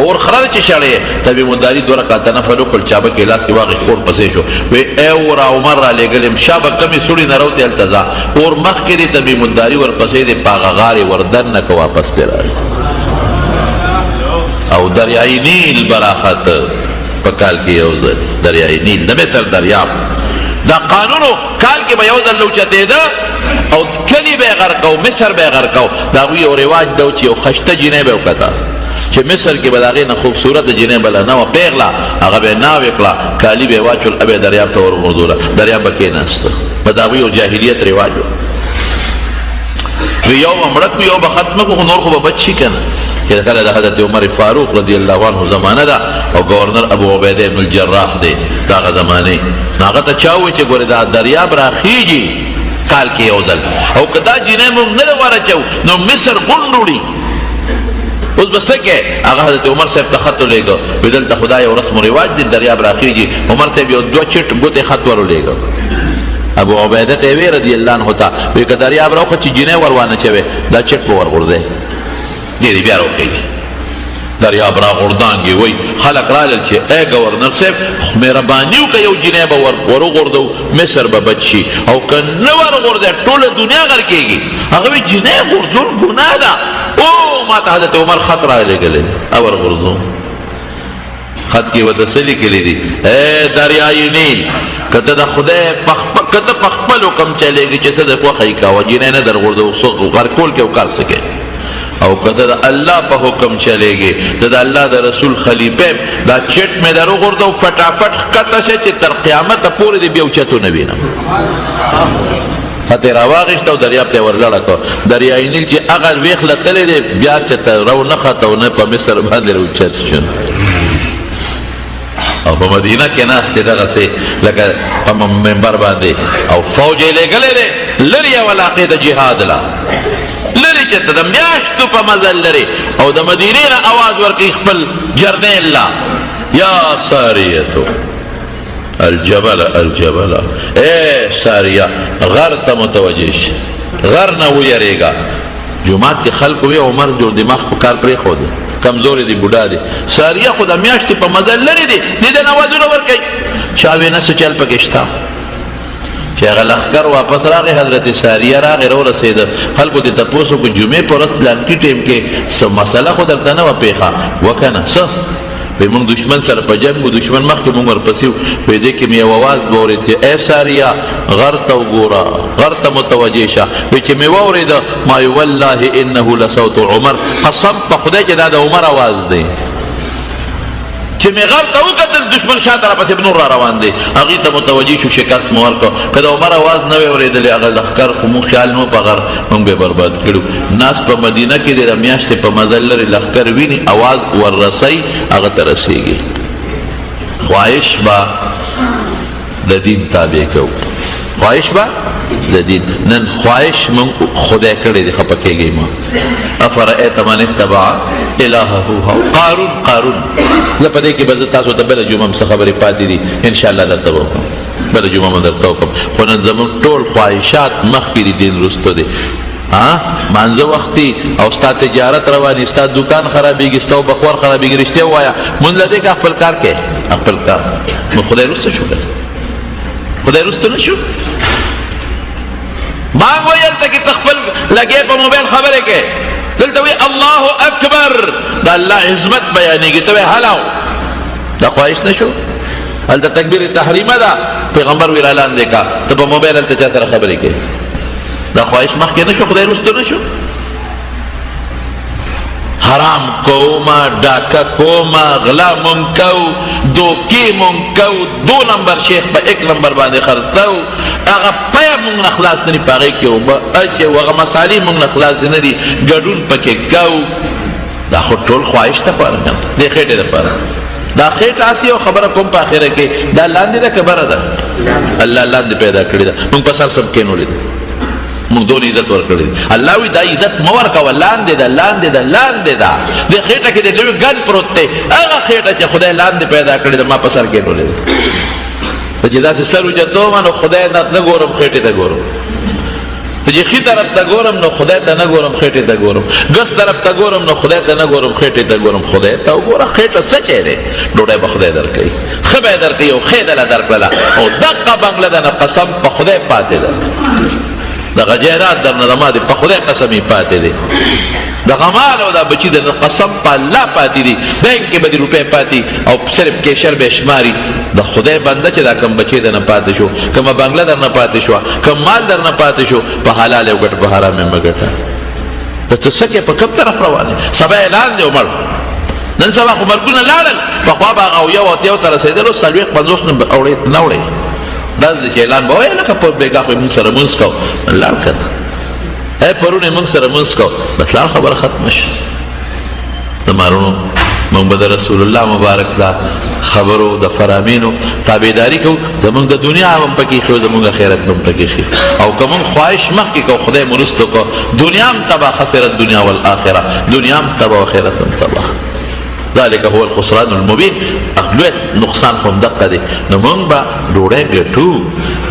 Speaker 1: اور خره ده چې شړی تمیم الداري 2 رکعته نفل وکړ چابک یې لاس کې واخیست اور پسې شو وی ای اور عمر را لېږلی یم شابه کمې سوړي نه راوتې هلته ځه اور مخکې دی تمیم الداري ورپسې دی په هغه غارې وردننه که واپس دی راځي او دریای نیل براخت په کال کې یو ځل دریای نیل د مصر دریاب دا قانونو کال کې به یو ځل اوچتېده او کلي به یې غرقو مصر به یې غرقو د هغوی یو رواج ده چې یو خشته جینۍ به یې وکته چې مصر کې به د هغې نه خوبصورته جینۍ بله نه وه پیغله هغه به یې ناوې کړه کالي به یې واچول اب یې دریاب ته ورغورځوله دریاب به کېناسته په د هغوی یو جاهلیت رواج و یو به مړه کړو یو به ختمه کړو خو نور خو به بچ شي که نه کله د حضرت عمر فاروق رضی الله عنه زمانه ده او گورنر ابو عبیده ابن الجراح دی د هغه زمانې نو هغه ته چا ووایي چې ګورې دا دریاب راخیږي کال کې یو ځل او که دا جینۍ موږ نه ده ورچو نو مصر غونډ وړي اوس به څه کوې هغه حضرت عمر صاحب ته خط ولېږه وایي دلته خو دا یو رسم و رواج دی دریاب راخیږي عمر صاحب یو 2 چټ ګوتې خط ور ولېږه ابو عبیده ته وی رضی الله عنه ته وی که دریاب راوخه چې جینۍ ور چوي دا چټ په ورغورځئ دی بیا راوخېږي دریاب راغورځانګي وی خلک رالل چې ای ګورنر صاحب مهرباني وکړه یو جینۍ به وروغورځو مصر به بچ شي او که نه ورغورځی ټوله دنیا غرقېږي هغه وی جینۍ غورځول ګناه ده او ما ته حضرت عمر خط رالیږلی او ورغورځو خط کې ورته څه لیکلي دي ای دریای نیل که ته د خدای که ته په خپل حکم چلېږي چې څه د خوښه یې کوه جینۍ نه درغورځو غرقول کې او کار څه کوې او که ته د الله په حکم چلېږي ته د الله د رسول خلیفه دا چټ مې در وغورځو فټافټ ښکته شه چې تر قیامته پورې دې بیا اوچتو نه وینم خط یې راواخېسته او دریاب ته یې ورلړه کړه دریای نیل چې هغه ویخله تللی دی بیا چېرته رو نه خته او نه په مصر باندې راوچت شو او په مدینه کې ناست دی دغسې لکه په منبر باندې او فوج یې لېږلی دی لرې یو علاقې د جهاد له لرې چې ته د میاشتو په مزل لرې او د مدینې نه اواز ورکوي خپل جرنیل له یا ساریتو الجبل الجبل ای ساریه غر ته متوجه شه غر نه ویرېږه جومات کې خلکو وی عمر جو دماغ په کار پرېښود کمزورې دی بوډا دی ساریه خو د میاشتې په مزل لرې دی دې ته نوازونه ورکوي چا وی نه څه چل پکې شته چې هغه لښکر واپس راغی حضرت ساریه راغی راورسېده خلکو ته تپوس وکړو جمعې په ورځ پلانکي ټیم کې څه مسله خو درته نه وه پېښه وکنه څه وی موږ دشمن سره په جنګ و دشمن مخکې موږ ورپسې وی دې کې مې یو اواز واورېد چې ای ساریه غر ته وګوره غر ته متوجه شه وی چې مې واورېده ما والله انه لصوت عمر قسم په خدای چې دا د عمر اواز دی چې مې غر ته وکتل دشمن شاته راپسې نور را روان دی هغې ته متوجه شو شکست مو ورکړو که د عمر اواز نه وی اورېدلی هغه لښکر خو مونږ خیال نه په غر مونږ به برباد کړو ناس په مدینه کې د میاشتې په مزل لرې لښکر ویني اواز وررسئ هغه ته رسېږي خواهش به د دین تابع کوو خواهش به د دین نن خواهش مونږ خدای کړی دی خفه کېږئ ما افرأیت من اتبع الهه هواه قارون زه په دې کې به زه تاسو ته بله جمعه څه خبرې پاتې دي انشاءالله درته به وکړم بله جمعه به درته وکړم خو نن زموږ ټول خواهشات مخکې دي دین وروسته دی مانځه وختي او ستا تجارت رواني ستا دکان خرابېږي ستا بخور خرابېږي رښتیا ووایه مونځ له دې که خپل کار کوې خپل کار نو خدای وروسته شو که خدای وروسته نه شو ما ویل ته کې ته خپل لګې په موبایل خبرې کوې دلته وی الله اکبر دا الله عظمت بیانېږي ته وی هلاو دا خواهش نه شو هلته تکبیر تحریمه ده پیغمبر وی رالاندې کا ته په موبایل هلته چا سره خبرې کوې دا خواهش مخکې نه شو خدای وروسته نه شو حرام کوما ډاکه کوما غلا مونږ کوو دوکې مونږ کوو 2 نمبر شیخ په 1 نمبر باندې خرڅو هغه پیا مونږ نه خلاص نه دي په هغې کې اوبه اچوو هغه مسالې مونږ نه خلاص نه دي ګډون پکې کوو دا خو ټول خواهش دپاره دې خېټې دپاره دا خېټه اسی او خبره کوم په اخره کې دا لاندې ده کبره ده الله لاندې پیدا کړی ده موږ په سر سب کې نولې موږ دون عزت ورکړي الله وی دا عزت مو ورکوه لاندې ده لاندې ده لاندې ده د خېټه کې د لوی ګن پروت دی هغه خېټه چې خدای لاندې پیدا کړې ده ما په سر کې نولې ده چې داسې سر وجتوم نو خدای نه ګورم خېټې ته ګورم چې خې طرف ته ګورم نو خدای ته نه ګورم خېټې ته ګورم ګس طرف ته ګورم نو خدای ته نه ګورم خېټې ته ګورم خدای ته وګوره خېټه څه چی دی ډوډۍ به خدای درکوي ښه به یې درکوي او ښې دله درکړله او دغه بنګله ده نه قسم په خدای پاتې ده دغه جایداد درنه زما دی په خدای قسم یې پاتې دی دغه مال او دا بچي د قسم په الله پاتې دي بینک کې به دې روپۍ پاتې او صرف کیشر به شماري د خدای بنده چې دا کم بچی در نه پاتې شو کومه بنګله در نه پاتې شوه کوم مال در نه پاتې شو په حلال یې وګټه په حرام یې مه ګټه ته څه کې په کوم طرف روان یې سبا یې لاندې ومړ نن سبا خو مرګونه لاړل پخوا به هغه اویو اتیو ته رسېدلو 40-50 نه وړې داسې چې اعلان به وایي لکه په بېګاه خو موږ سره مونځ کوو لاړ که نه پرون یې موږ سره مونځ کوو بس لاړ خبره ختمه شوه د مارونو موږ به د رسول الله مبارک دا خبرو د فرامینو تابعداري کوو زموږ د دنیا هم پکې ښه زموږ آخرت هم پکې ښه او که موږ خواهش مخکې کوو خدای مو رستو کو دنیا هم تباه خسرت دنیا والآخره دنیا هم تباه آخرت هم تباه ذلك هو الخسران المبين لوی نقصان خو دقه دی نو موږ به ډوډۍ ګټو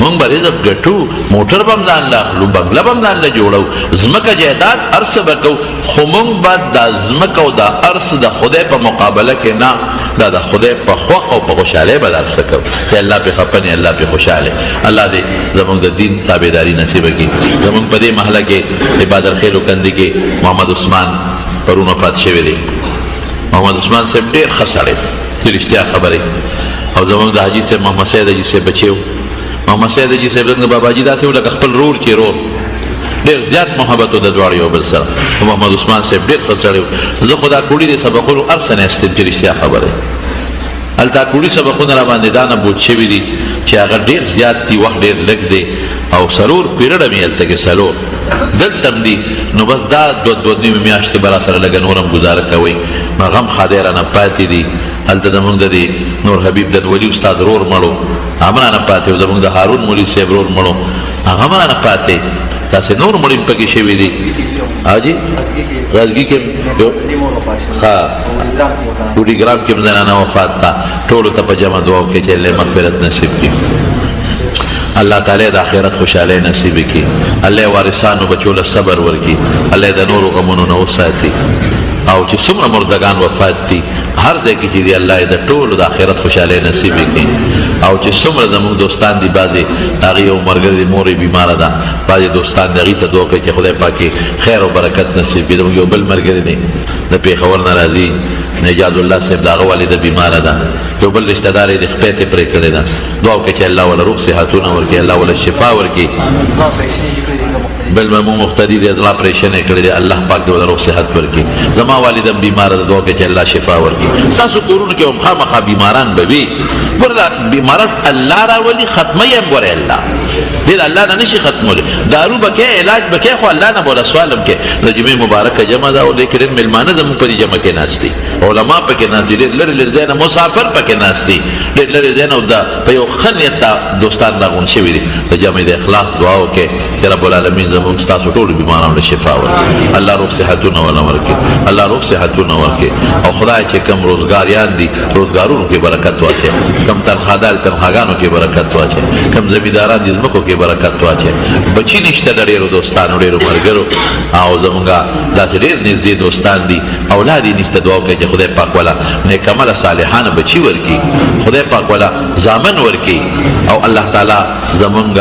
Speaker 1: موږ به رزق ګټو موټر به هم ځان له اخلو بنګله به هم ځان له جوړو ځمکه جایداد هر څه به کوو خو موږ به دا ځمکه او دا هر څه د خدای په مقابله کې نه دا د خدای په خوښ او په خوشحالۍ به دا هر څه کوو چې الله پې خفه نه الله پې خوشحاله الله دې زموږ د دین تابعداري نصیبه کړي زموږ په دې محله کې عبادالخیلو کندې کې محمد عثمان پرون وفات شوی دی محمد عثمان صاحب ډېر ښه سړی دی رښتیا خبرې او زموږ د حاجي صاحب محمد سید حاجي صاحب بچی و محمد سید حاجي صاحب زموږ باباجي داسې و لکه خپل رور چې رور ډېر زیات محبت و د دواړو یو بل سره محمد عثمان صاحب ډېر ښه سړی و زه خو دا کوړي د سبقونو هر څه نه استیم چې رښتیا خبرې هلته کوړي سبقونه را باندې دا نه بوج شوي دي چې هغه ډېر زیات دي وخت ډېر لږ دی او څلور پیرډه مې هلته کې څلور دلته هم دي نو بس دا دوه نیمې میاشتې به را سره لږه نور هم ګزاره کوئ نو غم خدای رانه پاتې دي هلته زموږ د دې نور حبیب دنولي استاد رور مړو هغه رانه پاتې و زموږ د هارون مولي صاحب رور مړو هغه هم رانه پاتې داسې نور مړي هم پکې شوي دي حاجي غزګي کې ښه ګوډیګرام کې هم زنانه وفات ده ټولو ته په جمع دعا وکړئ چې الله مغفرت نصیب کړي الله تعالی د آخرت خوشحالی نصیب کړي الله وارثانو بچو له صبر ورکړي الله د نورو غمونو نه وساتي او چې څومره مردگان وفات دي هر ځای کې چې دی الله د ټولو د آخرت خوشحالی نصیب کړي او چې څومره زموږ دوستان دي بعضې هغې یو ملګرې مور یې بیماره ده بعضې دوستان د هغې ته دعا کوي چې خدای پاک خیر او برکت نصیب کړي زموږ یو بل ملګری دی د پېښور نه راځي نجاد الله صاحب د هغه والده بیماره ده یو بل رشته دار یې د خپې ته پرې کړې ده دعا وکړئ چې الله وله روغ صحتونه ورکړي الله وله شفا ورکړي بل مو مختدی دی الله پریشان کړی دی الله پاک دې ولر صحت ورکړي زما والدم بیمار ده دعا کوي چې الله شفا ورکړي تاسو کورونو کې هم خامخا بیماران به وي وردا بیمارت الله راولي ختمه یې ګوره الله دې الله نه نشي ختمول دارو بکې علاج بکې خو الله نه بوله سوالم کې د جمعې مبارکه جمع ده او لیکن ملمانه زموږ په جمع کې ناشتي علما پکې ناشتي ډېر لري ځای مسافر پکې ناشتي ډېر لري ځای او دا په یو خنیت دوستان راغون شوي دي د جمعې د اخلاص دعا وکړي چې رب العالمین زموږ ستاسو ټولو بیمارانو له شفا ورکړي الله روغ صحتونه وله ورکړي الله روغ صحتونه ورکړي او خدای چې کم روزګاریان دي روزګارونو کې برکت واچوي کم تنخوادار تنخواګانو کې برکت واچوي کم زمینداران دي ځمکو کې برکت واچوي بچي نشته د ډېرو دوستانو ډېرو ملګرو او زموږ داسې ډېر نږدې دوستان دي اولاد یې نشته دعا وکړئ چې خدای پاک والا نیک عمله صالحانه بچي ورکړي خدای پاک والا زامن ورکړي او الله تعالی زمونږ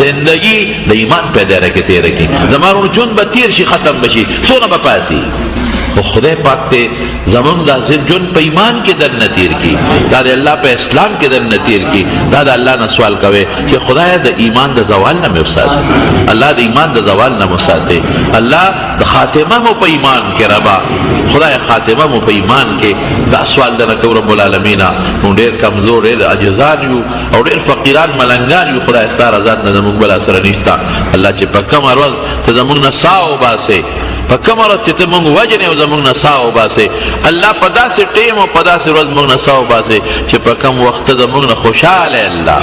Speaker 1: زندگی د ایمان پیدا کې تیره کړي زمونږ ژوند به تیر شي ختم بشي څونه به پاتې خو خدای پاک ته زمونږ دا ژوند په ایمان کې دننه تیر کړي دا د الله په اسلام کې دننه تیر کړي دا د الله نه سوال کوي چې خدای د ایمان د زوال نه مې وساتي الله د ایمان د زوال نه وساتي الله د خاتمه مو په ایمان کې ربا خدای خاتمه مو په ایمان کې دا سوال درنه کوي رب العالمین مونږ ډېر کمزور ډېر عاجزان یو او ډېر فقیران ملنګان یو خدای ستاره ذات نه زموږ بل سره نشته الله چې په کومه ورځ ته زموږ نه ساه وباسې په کوم ورځ چې ته موږ وجنې او زموږ نه ساه وباسې الله په داسې ټیم او په داسې ورځ موږ نه ساه وباسې چې په کوم وخت ته زموږ نه خوشحاله الله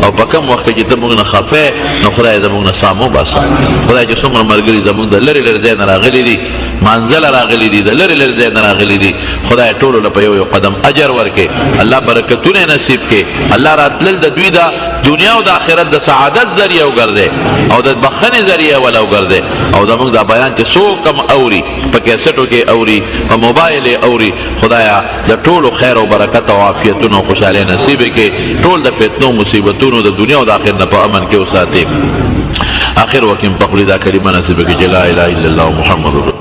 Speaker 1: او په کوم وخت کې ته موږ نه خفه نو خدای زموږ نه ساه مو باسه خدای چې څومره ملګري زموږ د لرې لرې ځای نه راغلي دي منزله راغلي دي د لرې لرې ځای نه راغلي دي خدای ټولو له په یو قدم اجر ورکړي الله برکتونه نصیب کړي الله راتلل د دوی د دنیا او د آخرت د سعادت ذریعہ وګرځي او د بخښنې ذریعہ ولا وګرځي او زموږ دا بیان چې څوک کم اوري په کیسټو کې اوري په موبایل اوري خدایا د ټولو خیر او برکت او عافیتونو او خوشحالۍ نصیب کړي ټول د فتنو مصیبتونو د دنیا او د آخرت نه په امن کې وساتي آخر وکم پخلی دا کلمه نصیب کړي لا اله الا الله محمد رسول